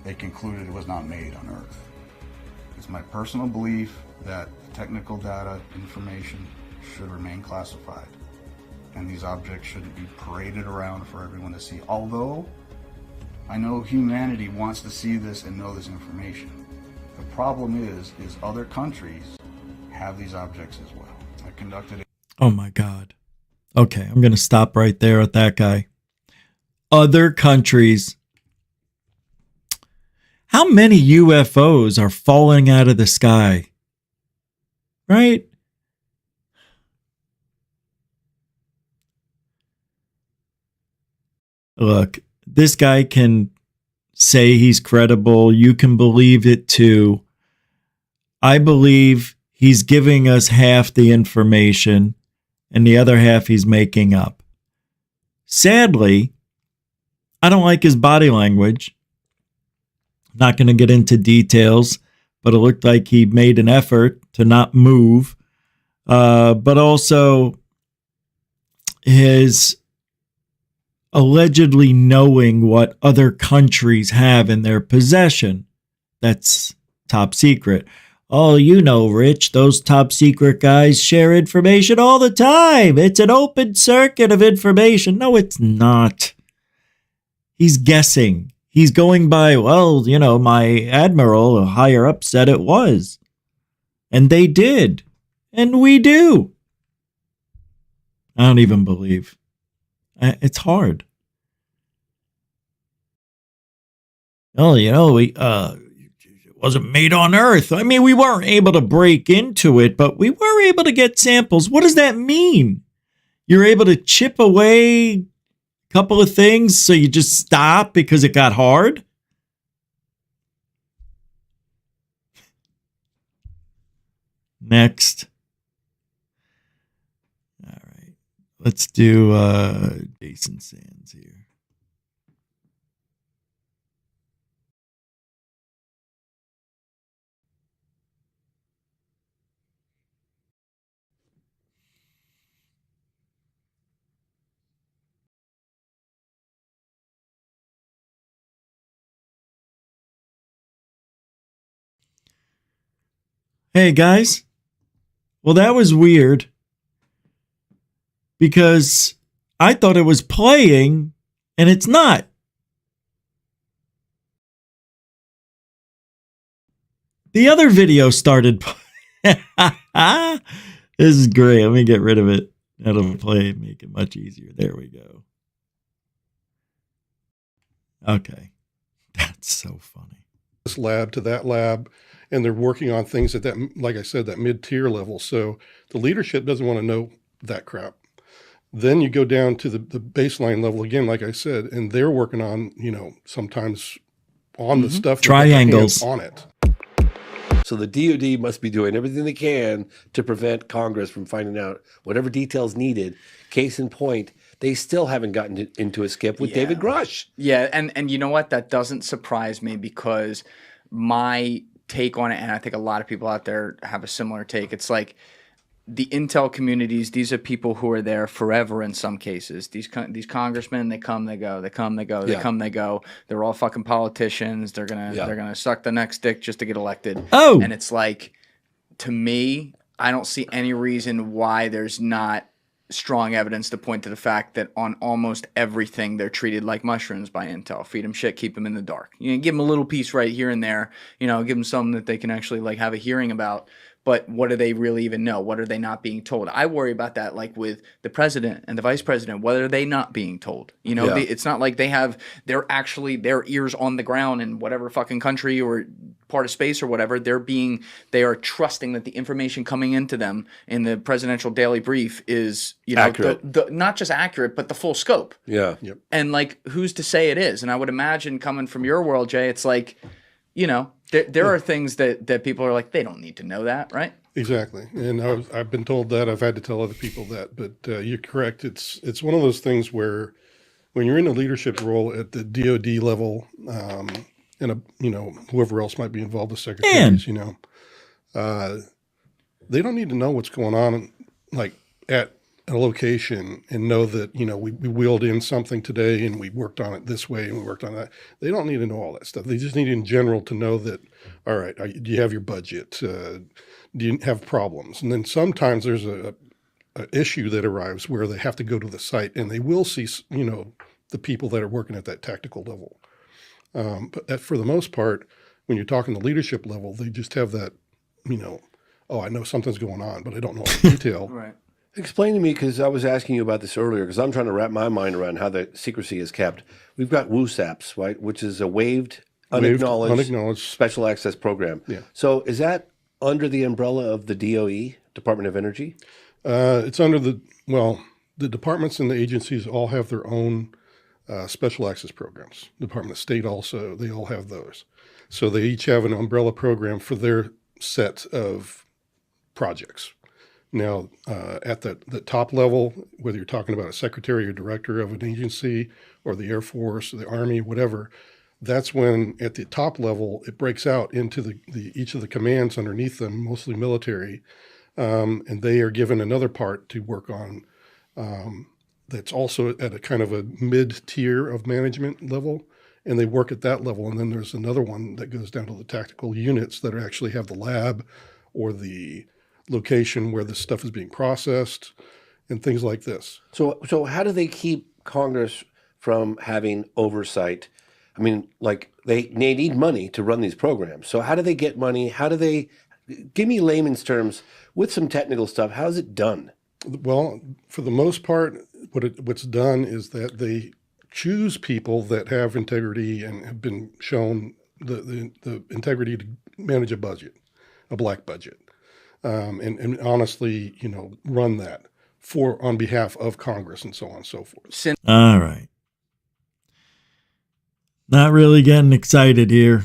they concluded it was not made on Earth. It's my personal belief that technical data information should remain classified, and these objects shouldn't be paraded around for everyone to see. Although I know humanity wants to see this and know this information. The problem is other countries have these objects as well. I conducted it. Oh my God. Okay, I'm going to stop right there at that guy. Other countries. How many UFOs are falling out of the sky? Right? Look, this guy can say he's credible. You can believe it too. I believe he's giving us half the information and the other half he's making up. Sadly, I don't like his body language. Not going to get into details, but it looked like he made an effort to not move. But also his allegedly knowing what other countries have in their possession. That's top secret. Oh, you know, Rich, those top secret guys share information all the time. It's an open circuit of information. No, it's not. He's guessing. He's going by, well, you know, my admiral, higher up, said it was. And they did. And we do. I don't even believe. It's hard. Oh, you know, it wasn't made on Earth. I mean, we weren't able to break into it, but we were able to get samples. What does that mean? You're able to chip away a couple of things, so you just stop because it got hard? Next. All right. Let's do Jason Sands here. Hey, guys. Well, that was weird because I thought it was playing and it's not. The other video started. This is great. Let me get rid of it. That'll play, make it much easier. There we go. Okay. That's so funny. This lab to that lab, and they're working on things at that, like I said, that mid-tier level. So the leadership doesn't want to know that crap. Then you go down to the baseline level again, like I said, and they're working on, you know, sometimes on the stuff. Triangles. On it. So the DOD must be doing everything they can to prevent Congress from finding out whatever details needed. Case in point, they still haven't gotten into a skip with David Grush. Yeah, and you know what? That doesn't surprise me because my take on it, and I think a lot of people out there have a similar take. It's like the intel communities, these are people who are there forever in some cases. These congressmen, they come, they go, they come, they go, they come, they go. They're all fucking politicians. They're gonna suck the next dick just to get elected. Oh, and it's like, to me, I don't see any reason why there's not strong evidence to point to the fact that on almost everything they're treated like mushrooms by intel. Feed them shit, keep them in the dark. You know, give them a little piece right here and there. You know, give them something that they can actually like have a hearing about. But what do they really even know? What are they not being told? I worry about that, like with the president and the vice president. What are they not being told? You know, it's not like they're actually their ears on the ground in whatever fucking country or part of space or whatever. They are trusting that the information coming into them in the presidential daily brief is, you know, accurate. Not just accurate, but the full scope. Yeah. Yep. And like, who's to say it is? And I would imagine coming from your world, Jay, it's like, you know, there are things that people are like, they don't need to know that, right? Exactly. And I've been told that. I've had to tell other people that. But you're correct. It's one of those things where when you're in a leadership role at the DOD level, and you know, whoever else might be involved, the secretaries, you know, they don't need to know what's going on, like at a location, and know that, you know, we wheeled in something today and we worked on it this way and we worked on that. They don't need to know all that stuff. They just need in general to know that, all right, do you have your budget? Do you have problems? And then sometimes there's a issue that arrives where they have to go to the site and they will see, you know, the people that are working at that tactical level. But for the most part, when you're talking the leadership level, they just have that, you know, oh, I know something's going on, but I don't know all the detail. Right. Explain to me, because I was asking you about this earlier, because I'm trying to wrap my mind around how the secrecy is kept. We've got WUSAPs, right, which is a waived, unacknowledged special access program. Yeah. So is that under the umbrella of the DOE, Department of Energy? It's under the departments and the agencies all have their own special access programs. Department of State also, they all have those. So they each have an umbrella program for their set of projects. Now, at the top level, whether you're talking about a secretary or director of an agency or the Air Force or the Army, whatever, that's when at the top level, it breaks out into the each of the commands underneath them, mostly military, and they are given another part to work on that's also at a kind of a mid-tier of management level, and they work at that level. And then there's another one that goes down to the tactical units that actually have the lab or the location where this stuff is being processed and things like this. So how do they keep Congress from having oversight? I mean, like they need money to run these programs. So how do they get money? How do they, give me layman's terms with some technical stuff, how's it done? Well, for the most part, what's done is that they choose people that have integrity and have been shown the integrity to manage a budget, a black budget. And honestly, run that on behalf of Congress and so on and so forth. All right. Not really getting excited here.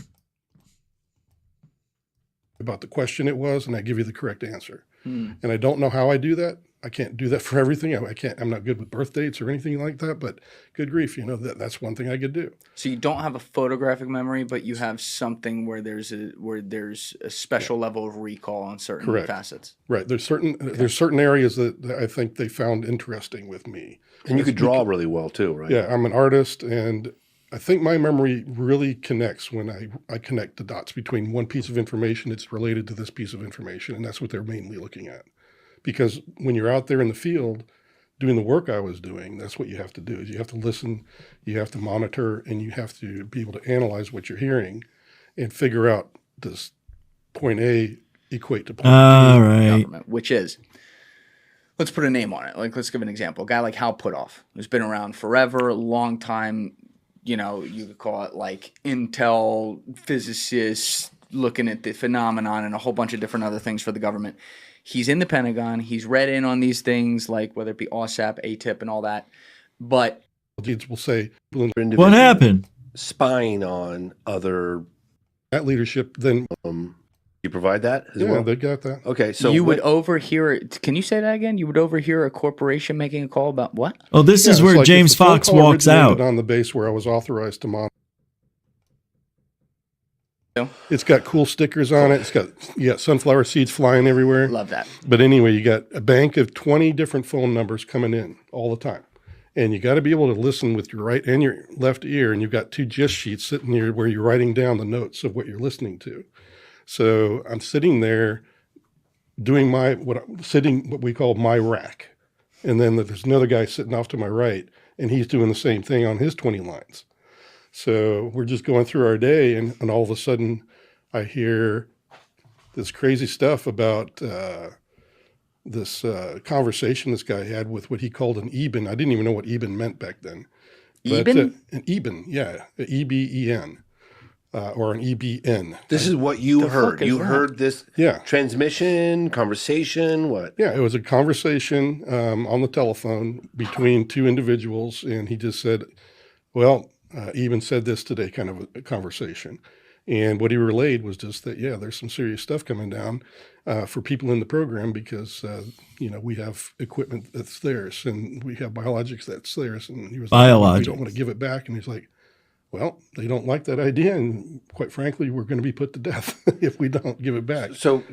About the question it was, and I give you the correct answer. And I don't know how I do that. I can't do that for everything. I'm not good with birth dates or anything like that, but good grief, that's one thing I could do. So you don't have a photographic memory, but you have something where there's a special level of recall on certain facets. Right. There's certain areas that I think they found interesting with me. And you could draw really well too, right? Yeah, I'm an artist, and I think my memory really connects when I connect the dots between one piece of information that's related to this piece of information, and that's what they're mainly looking at. Because when you're out there in the field doing the work I was doing, that's what you have to do. Is you have to listen, you have to monitor, and you have to be able to analyze what you're hearing and figure out, does point A equate to point B? All right. Which is, let's put a name on it. Like, let's give an example. A guy like Hal Puthoff, who's been around forever, a long time, you could call it like intel physicist, looking at the phenomenon and a whole bunch of different other things for the government. He's in the Pentagon. He's read in on these things, like whether it be OSAP, ATIP, and all that. But will say, what happened? Spying on other that leadership. Then you provide that as yeah, well? They got that. Okay, so you would overhear. Can you say that again? You would overhear a corporation making a call about what? Oh, this is where James Fox walks out on the base where I was authorized to monitor. It's got cool stickers on it. It's got sunflower seeds flying everywhere. Love that. But anyway, you got a bank of 20 different phone numbers coming in all the time. And you got to be able to listen with your right and your left ear. And you've got two gist sheets sitting there where you're writing down the notes of what you're listening to. So I'm sitting there doing what we call my rack. And then there's another guy sitting off to my right, and he's doing the same thing on his 20 lines. So we're just going through our day, and all of a sudden I hear this crazy stuff about this conversation this guy had with what he called an EBEN. I didn't even know what EBEN meant back then. EBEN? An EBEN, yeah, EBEN, or an EBN. This is what you heard. You heard this Yeah. transmission, conversation, what? Yeah, it was a conversation on the telephone between two individuals, and he just said, well, even said this today, kind of a conversation. And what he relayed was just that, yeah, there's some serious stuff coming down for people in the program because, we have equipment that's theirs and we have biologics that's theirs. And he was like, we don't want to give it back. And he's like, well, they don't like that idea. And quite frankly, we're going to be put to death if we don't give it back. So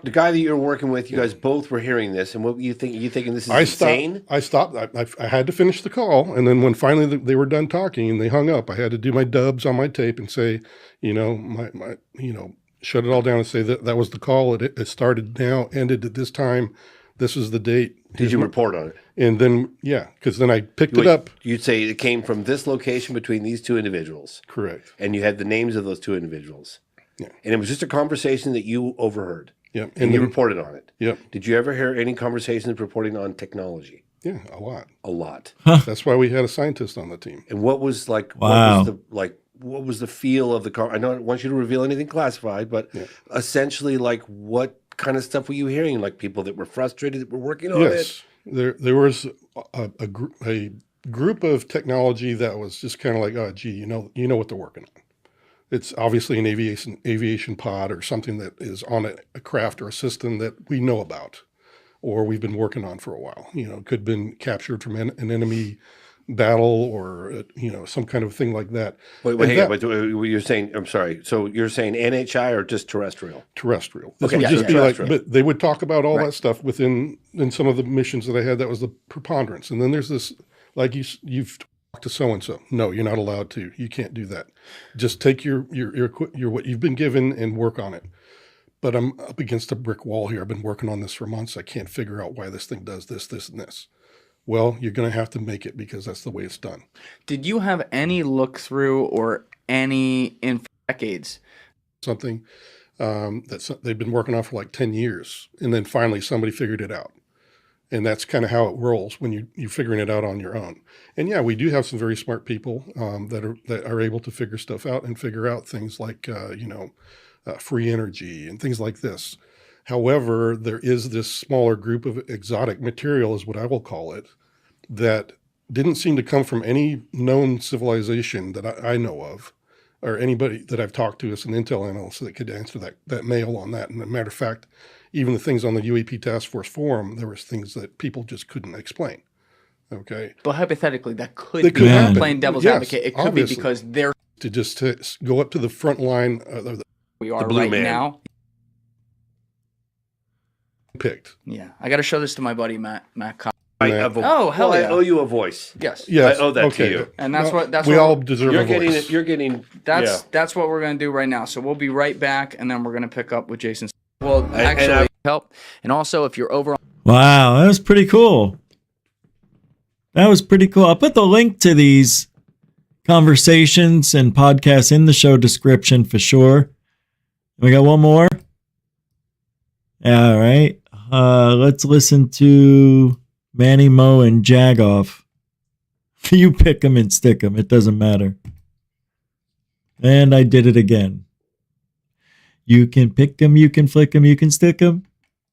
the guy that you're working with, you guys both were hearing this, and what you thinking this is insane? I stopped. I had to finish the call, and then when finally they were done talking and they hung up, I had to do my dubs on my tape and say, shut it all down and say that was the call. It started now, ended at this time. This is the date. Did you report on it? And then, yeah, because then I picked it up. You'd say it came from this location between these two individuals. Correct. And you had the names of those two individuals. Yeah. And it was just a conversation that you overheard. Yep. And you reported on it. Yep. Did you ever hear any conversations reporting on technology? Yeah, a lot. A lot. That's why we had a scientist on the team. And what was like? Wow. What was the feel of the car? I don't want you to reveal anything classified, but essentially, like, what kind of stuff were you hearing? Like people that were frustrated that were working on it? Yes, there was a group of technology that was just kind of like, oh, gee, you know what they're working on. It's obviously an aviation pod or something that is on a craft or a system that we know about, or we've been working on for a while. You know, could have been captured from an enemy battle or, some kind of thing like that. Wait, you're saying, I'm sorry. So you're saying NHI or just terrestrial? Terrestrial. This would would just be terrestrial. but they would talk about all that stuff in some of the missions that I had. That was the preponderance. And then there's this, like you've talked to so-and-so. No, you're not allowed to. You can't do that. Just take your what you've been given and work on it. But I'm up against a brick wall here. I've been working on this for months. I can't figure out why this thing does this, this, and this. Well, you're going to have to make it because that's the way it's done. Did you have any look through or any info decades? Something that they've been working on for like 10 years. And then finally somebody figured it out. And that's kind of how it rolls when you're figuring it out on your own. And yeah, we do have some very smart people that are able to figure stuff out and figure out things like, free energy and things like this. However, there is this smaller group of exotic material, is what I will call it, that didn't seem to come from any known civilization that I know of, or anybody that I've talked to as an intel analyst that could answer that mail on that. And as a matter of fact, even the things on the UAP Task Force forum, there was things that people just couldn't explain. Okay. But hypothetically, that could They be could happen. playing devil's Yes, advocate. It could obviously. be because they're To just go up to the front line we are blue right man. now. picked. Yeah, I got to show this to my buddy Matt. I have Oh, hell well, yeah. I owe you a voice. Yes. Yes. I owe that okay. to you. And that's Well, what we all deserve You're a getting voice. it. You're getting. That's what we're gonna do right now. So we'll be right back, and then we're gonna pick up with Jason. Well, and actually, help. And also, if you're over on Wow, that was pretty cool. That was pretty cool. I'll put the link to these conversations and podcasts in the show description for sure. We got one more. All right. Let's listen to Manny Mo and Jagoff. You pick them and stick them. It doesn't matter. And I did it again. You can pick them, you can flick them, you can stick them.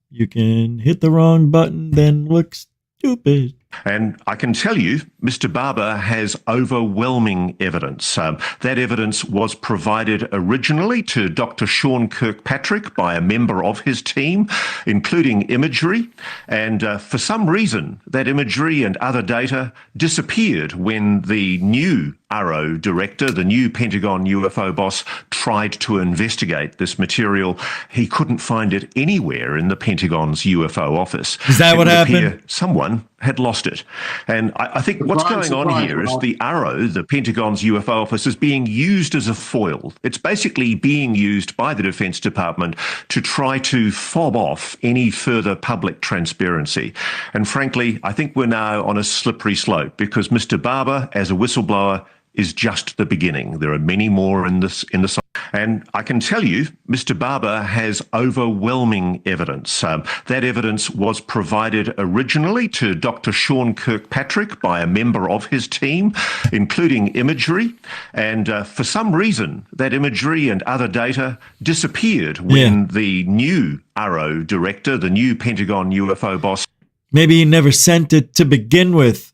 You can hit the wrong button, then look stupid. And I can tell you, Mr. Barber has overwhelming evidence. That evidence was provided originally to Dr. Sean Kirkpatrick by a member of his team, including imagery. And for some reason, that imagery and other data disappeared when the new RO director, the new Pentagon UFO boss, tried to investigate this material. He couldn't find it anywhere in the Pentagon's UFO office. Is that what happened? Someone had lost it. And I think what's going on here is the RO, the Pentagon's UFO office, is being used as a foil. It's basically being used by the Defense Department to try to fob off any further public transparency. And frankly, I think we're now on a slippery slope because Mr. Barber, as a whistleblower, is just the beginning. There are many more in the and I can tell you, Mr. Barber has overwhelming evidence. That evidence was provided originally to Dr. Sean Kirkpatrick by a member of his team, including imagery. And for some reason, that imagery and other data disappeared when the new RO director, the new Pentagon UFO boss. Maybe he never sent it to begin with.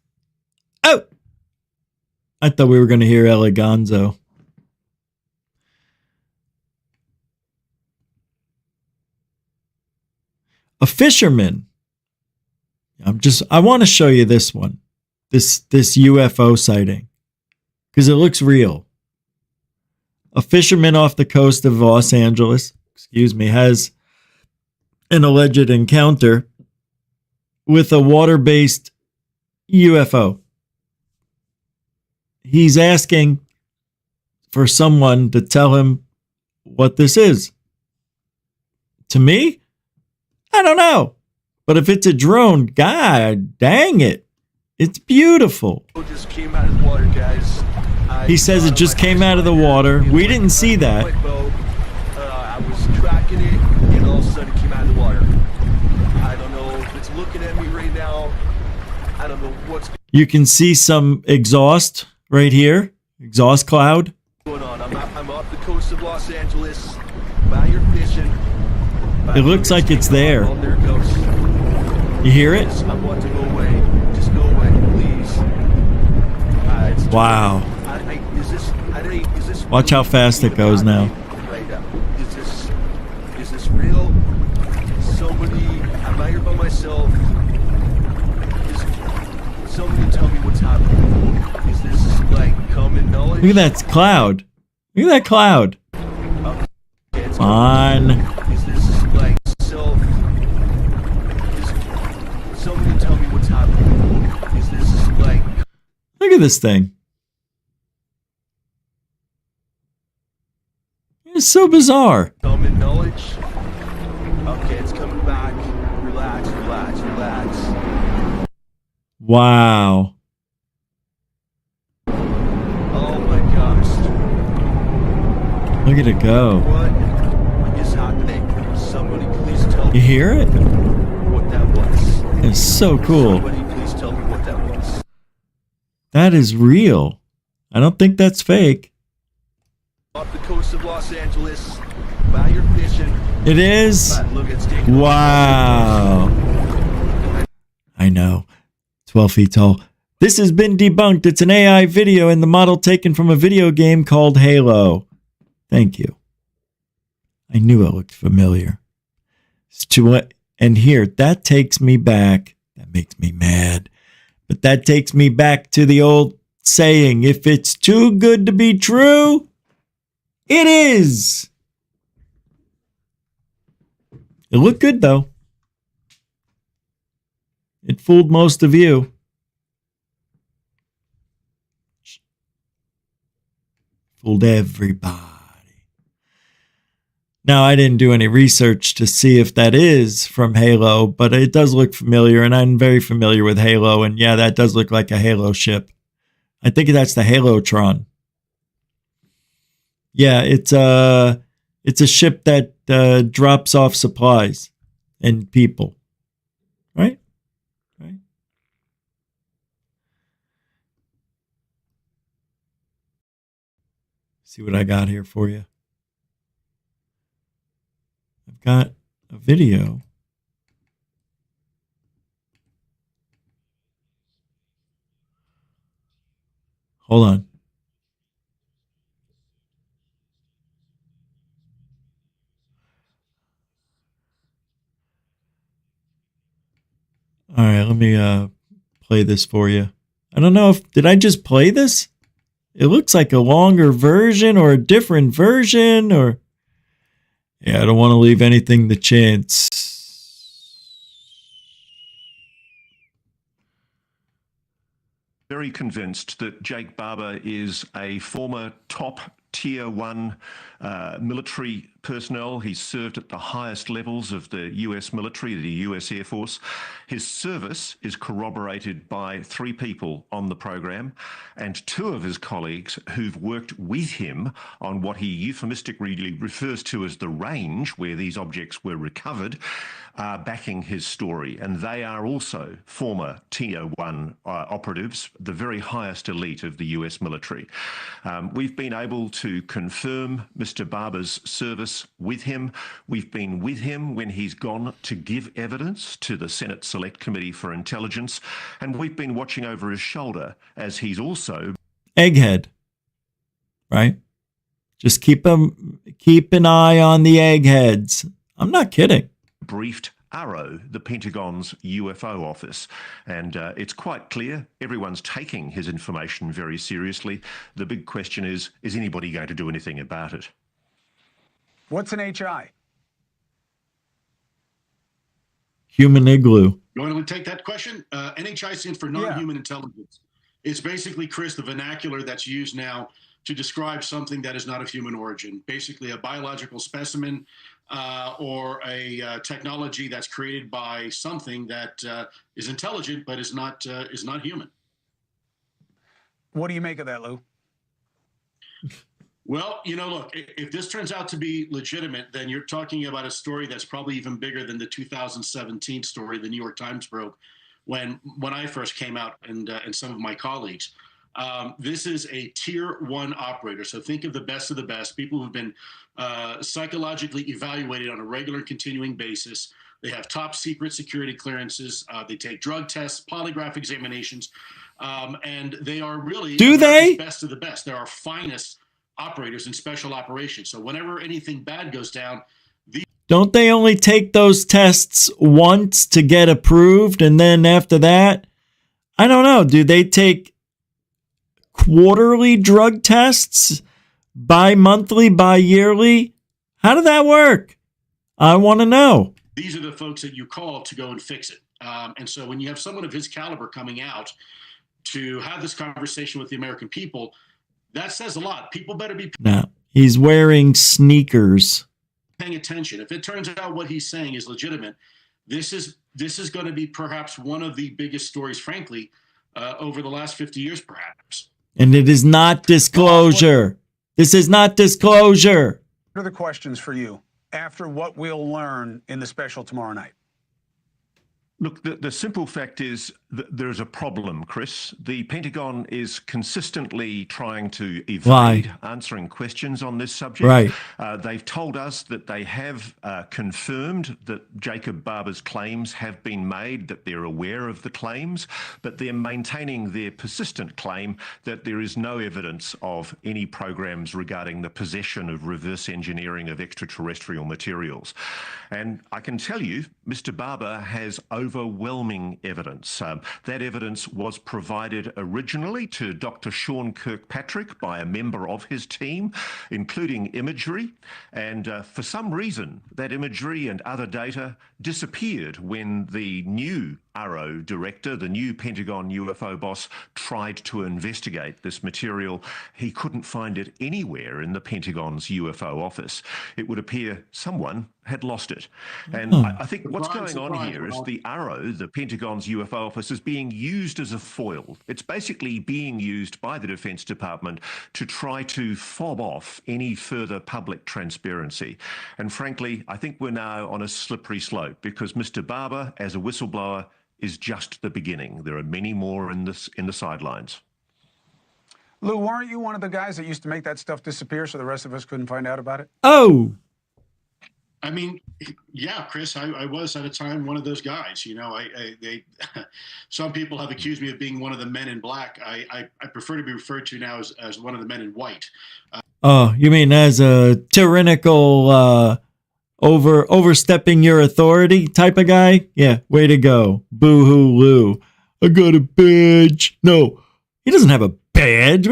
Oh! I thought we were going to hear Eleganzo. A fisherman. I want to show you this one. This UFO sighting. Because it looks real. A fisherman off the coast of Los Angeles, has an alleged encounter with a water-based UFO. He's asking for someone to tell him what this is. To me, I don't know. But if it's a drone, god dang it. It's beautiful. Just came out of the water, guys. He says it just came out of the water. We didn't see that. I was tracking it, and all of a sudden it came out of the water. I don't know if it's looking at me right now. I don't know what's You can see some exhaust right here. Exhaust cloud. going on. I'm off the coast of Los Angeles. Out here fishing. It looks like it's there. Oh, there it goes. You hear it? I want to go away. Just go away, please. Wow. Is this Watch how fast it goes now. right now? Is this real? Somebody, am I here by myself? Somebody tell me what's happening. Is this like common knowledge? Look at that cloud. Look at that cloud. On. Is this like somebody tell me what's happening. Is this like Look at this thing. It's so bizarre. common knowledge? Okay, it's coming back. Relax, relax, relax. Wow. Oh my gosh. Look at it go. What is happening? Somebody please tell You me hear it? what that was. It's so cool. Somebody please tell me what that was. That is real. I don't think that's fake. Off the coast of Los Angeles, while you're fishing. It is? Look, it's taking Wow. I know. 12 feet tall. This has been debunked. It's an AI video and the model taken from a video game called Halo. Thank you. I knew it looked familiar. And here, that takes me back. That makes me mad. But that takes me back to the old saying, if it's too good to be true, it is. It looked good, though. It fooled most of you. Fooled everybody. Now, I didn't do any research to see if that is from Halo, but it does look familiar, and I'm very familiar with Halo, and yeah, that does look like a Halo ship. I think that's the Halotron. Yeah, it's a ship that drops off supplies and people. Right? Right? See what I got here for you. I've got a video. Hold on. All right, let me play this for you. I don't know if, did I just play this? It looks like a longer version or a different version or... Yeah, I don't want to leave anything to chance. Very convinced that Jake Barber is a former top tier 1 military personnel. He's served at the highest levels of the US military, the US Air Force. His service is corroborated by 3 people on the program and 2 of his colleagues who've worked with him on what he euphemistically refers to as the range where these objects were recovered, backing his story. And they are also former tier 1 operatives, the very highest elite of the US military. We've been able to confirm Mr. Barber's service with him. We've been with him when he's gone to give evidence to the Senate Select Committee for Intelligence, and we've been watching over his shoulder as he's also... Egghead, right? Just keep an eye on the eggheads. I'm not kidding. Briefed Arrow, the Pentagon's UFO office. And it's quite clear everyone's taking his information very seriously. The big question is anybody going to do anything about it? What's an HI? Human igloo. You want to take that question? NHI stands for non-human intelligence. It's basically, Chris, the vernacular that's used now to describe something that is not of human origin. Basically a biological specimen or a technology that's created by something that is intelligent but is not human. What do you make of that, Lou? Well, look, if this turns out to be legitimate, then you're talking about a story that's probably even bigger than the 2017 story the New York Times broke when I first came out and some of my colleagues. This is a tier 1 operator. So think of the best of the best, people who've been psychologically evaluated on a regular and continuing basis, They have top secret security clearances. They take drug tests, polygraph examinations, and they are really America's best of the best. They're our finest operators in special operations. So whenever anything bad goes down, don't they only take those tests once to get approved, and then after that, I don't know, do they take quarterly drug tests, bi-monthly, bi-yearly? How did that work? I want to know. These are the folks that you call to go and fix it. And so when you have someone of his caliber coming out to have this conversation with the American people, that says a lot. People better be Now, he's wearing sneakers. Paying attention. If it turns out what he's saying is legitimate, this is going to be perhaps one of the biggest stories, frankly, over the last 50 years, perhaps. And it is not disclosure. This is not disclosure. What are the questions for you after what we'll learn in the special tomorrow night? Look, the simple fact is that there's a problem, Chris. The Pentagon is consistently trying to evade answering questions on this subject. Right. They've told us that they have confirmed that Jacob Barber's claims have been made, that they're aware of the claims, but they're maintaining their persistent claim that there is no evidence of any programs regarding the possession of reverse engineering of extraterrestrial materials. And I can tell you, Mr. Barber has overwhelming evidence. That evidence was provided originally to Dr. Sean Kirkpatrick by a member of his team, including imagery. And for some reason, that imagery and other data disappeared when the new ARROW director, the new Pentagon UFO boss, tried to investigate this material. He couldn't find it anywhere in the Pentagon's UFO office. It would appear someone had lost it. And I think what's going on here is the ARROW, the Pentagon's UFO office, is being used as a foil. It's basically being used by the Defense Department to try to fob off any further public transparency. And frankly, I think we're now on a slippery slope because Mr. Barber, as a whistleblower, is just the beginning. There are many more in the sidelines. Lou, weren't you one of the guys that used to make that stuff disappear so the rest of us couldn't find out about it? Oh. I mean, yeah, Chris, I was at a time one of those guys. You know, some people have accused me of being one of the men in black. I prefer to be referred to now as one of the men in white. Oh, you mean as a tyrannical, overstepping your authority type of guy? Yeah, way to go. Boo-hoo, Lou. I got a badge. No, he doesn't have a badge.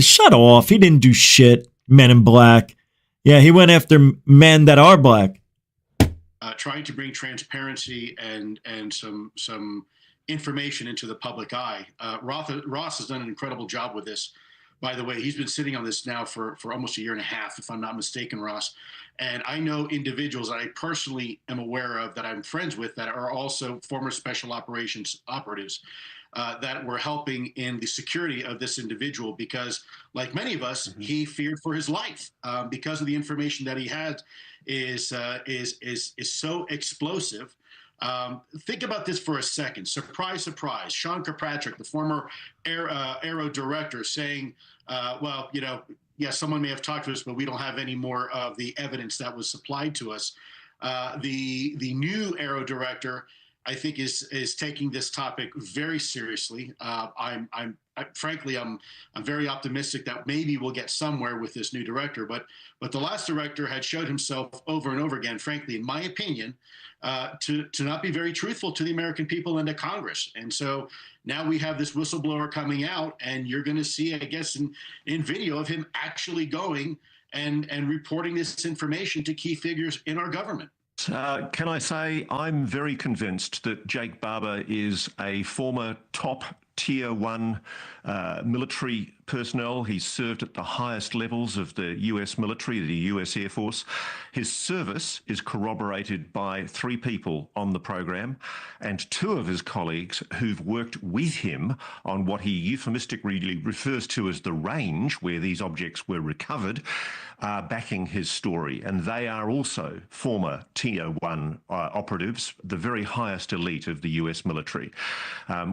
Shut off. He didn't do shit. Men in black. Yeah, he went after men that are black. Trying to bring transparency and some information into the public eye. Ross has done an incredible job with this. By the way, he's been sitting on this now for almost a year and a half, if I'm not mistaken, Ross. And I know individuals that I personally am aware of, that I'm friends with, that are also former special operations operatives that were helping in the security of this individual because, like many of us, he feared for his life because of the information that he had is so explosive. Think about this for a second. Surprise, surprise. Sean Kirkpatrick, the former ARROW director, saying, well, you know, yes, someone may have talked to us, but we don't have any more of the evidence that was supplied to us. The new ARROW director, I think, is taking this topic very seriously. Frankly, I'm very optimistic that maybe we'll get somewhere with this new director. But the last director had showed himself over and over again, frankly, in my opinion, to not be very truthful to the American people and to Congress. And so now we have this whistleblower coming out, and you're going to see, I guess, in video of him actually going and reporting this information to key figures in our government. Can I say I'm very convinced that Jake Barber is a former top Tier 1 military personnel. He's served at the highest levels of the US military, the US Air Force. His service is corroborated by 3 people on the program, and 2 of his colleagues who've worked with him on what he euphemistically refers to as the range where these objects were recovered, are backing his story. And they are also former Tier 1 operatives, the very highest elite of the US military.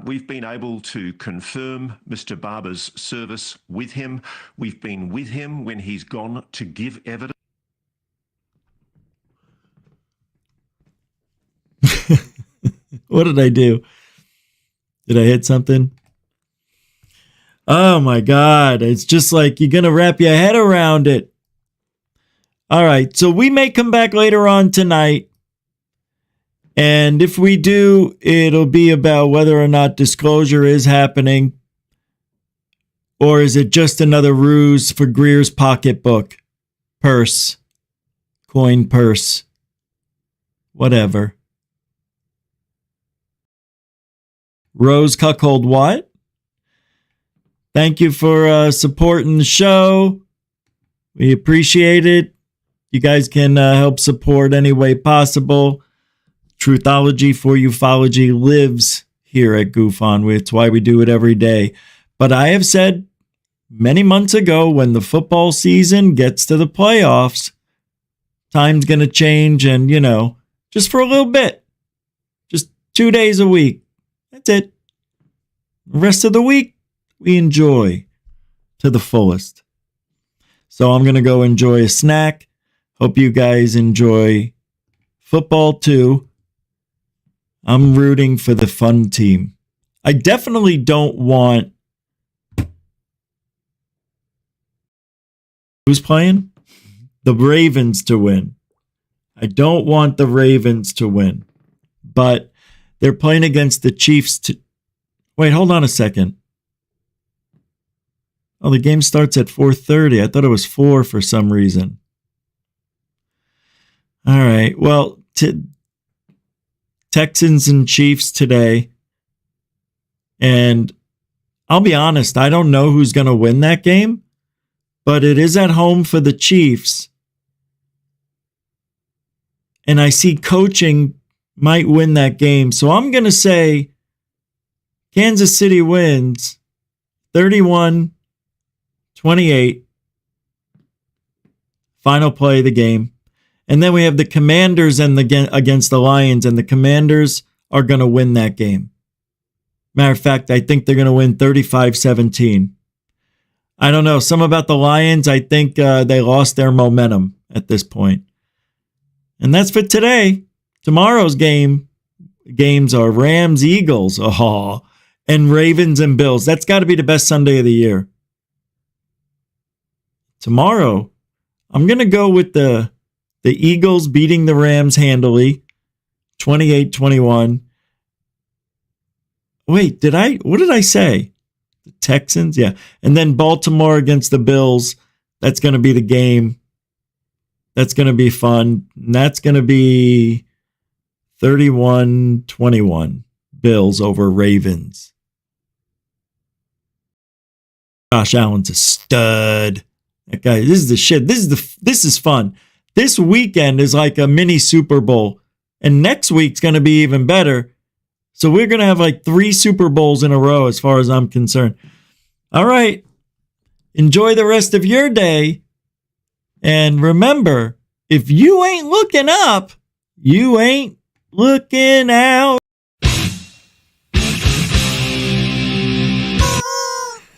We've been able to confirm Mr. Barber's service with him. We've been with him when he's gone to give evidence. What did I do? Did I hit something? Oh my God. It's just like you're going to wrap your head around it. All right. So we may come back later on tonight. And if we do, it'll be about whether or not disclosure is happening. Or is it just another ruse for Greer's pocketbook? Purse. Coin purse. Whatever. Rose Cuckold what? Thank you for supporting the show. We appreciate it. You guys can help support any way possible. Truthology for ufology lives here at GUFON. It's why we do it every day. But I have said many months ago, when the football season gets to the playoffs, time's going to change, and, just for a little bit. Just 2 days a week. That's it. The rest of the week, we enjoy to the fullest. So I'm going to go enjoy a snack. Hope you guys enjoy football too. I'm rooting for the fun team. I definitely don't want... Who's playing? The Ravens to win. I don't want the Ravens to win. But they're playing against the Chiefs. Wait, hold on a second. Oh, the game starts at 4:30. I thought it was 4 for some reason. All right. Well, Texans and Chiefs today. And I'll be honest, I don't know who's going to win that game, but it is at home for the Chiefs. And I see coaching might win that game. So I'm going to say Kansas City wins 31-28. Final play of the game. And then we have the Commanders against the Lions, and the Commanders are going to win that game. Matter of fact, I think they're going to win 35-17. I don't know. Some about the Lions, I think they lost their momentum at this point. And that's for today. Tomorrow's games are Rams, Eagles, and Ravens and Bills. That's got to be the best Sunday of the year. Tomorrow, I'm going to go with the Eagles beating the Rams handily, 28-21. Wait, what did I say? The Texans? Yeah. And then Baltimore against the Bills. That's going to be the game. That's going to be fun. And that's going to be 31-21. Bills over Ravens. Josh Allen's a stud. That guy, this is the shit. This is fun. This weekend is like a mini Super Bowl. And next week's going to be even better. So we're going to have like 3 Super Bowls in a row as far as I'm concerned. All right. Enjoy the rest of your day. And remember, if you ain't looking up, you ain't looking out.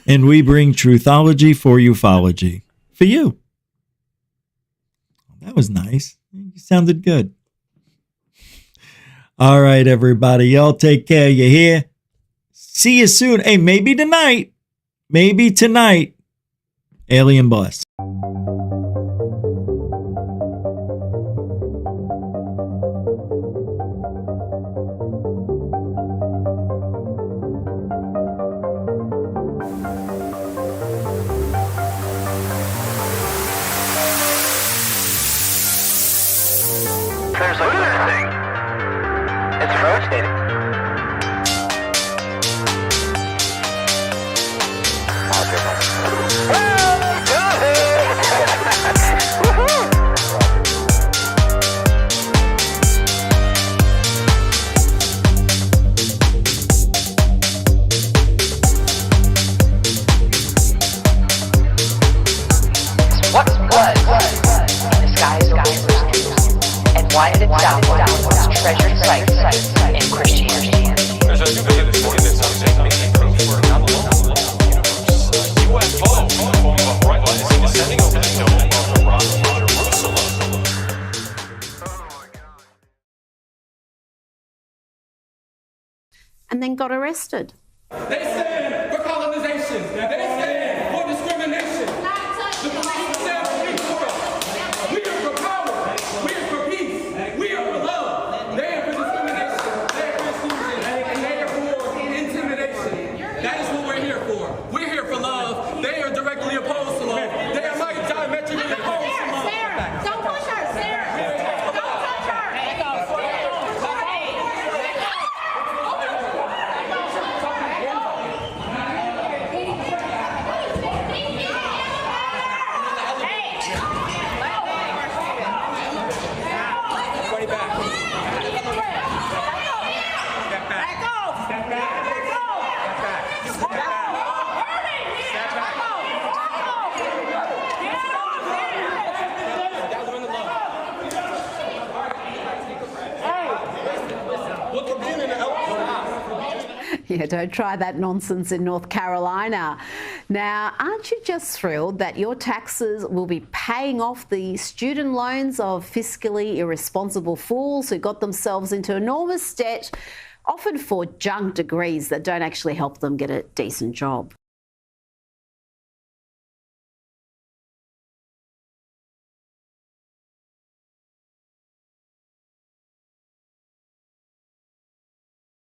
And we bring truthology for ufology. For you. That was nice. You sounded good. All right, everybody. Y'all take care. You hear? See you soon. Hey, maybe tonight. Maybe tonight. Alien Bless. There's a thing. It's rotating. What was in the skies of and why did it downward treasured sites in Christianity? and then got arrested. They stand for colonization. They stand for discrimination. The police stand for equal. We are for power. We are for peace. We are for love. They are for discrimination. They are for exclusion. And they are for intimidation. That is what we're here for. We're here for love. They are directly opposed to love. They are diametrically opposed to love. Sarah, don't push her, Sarah. Don't touch her. Yeah, don't try that nonsense in North Carolina. Now, aren't you just thrilled that your taxes will be paying off the student loans of fiscally irresponsible fools who got themselves into enormous debt, often for junk degrees that don't actually help them get a decent job?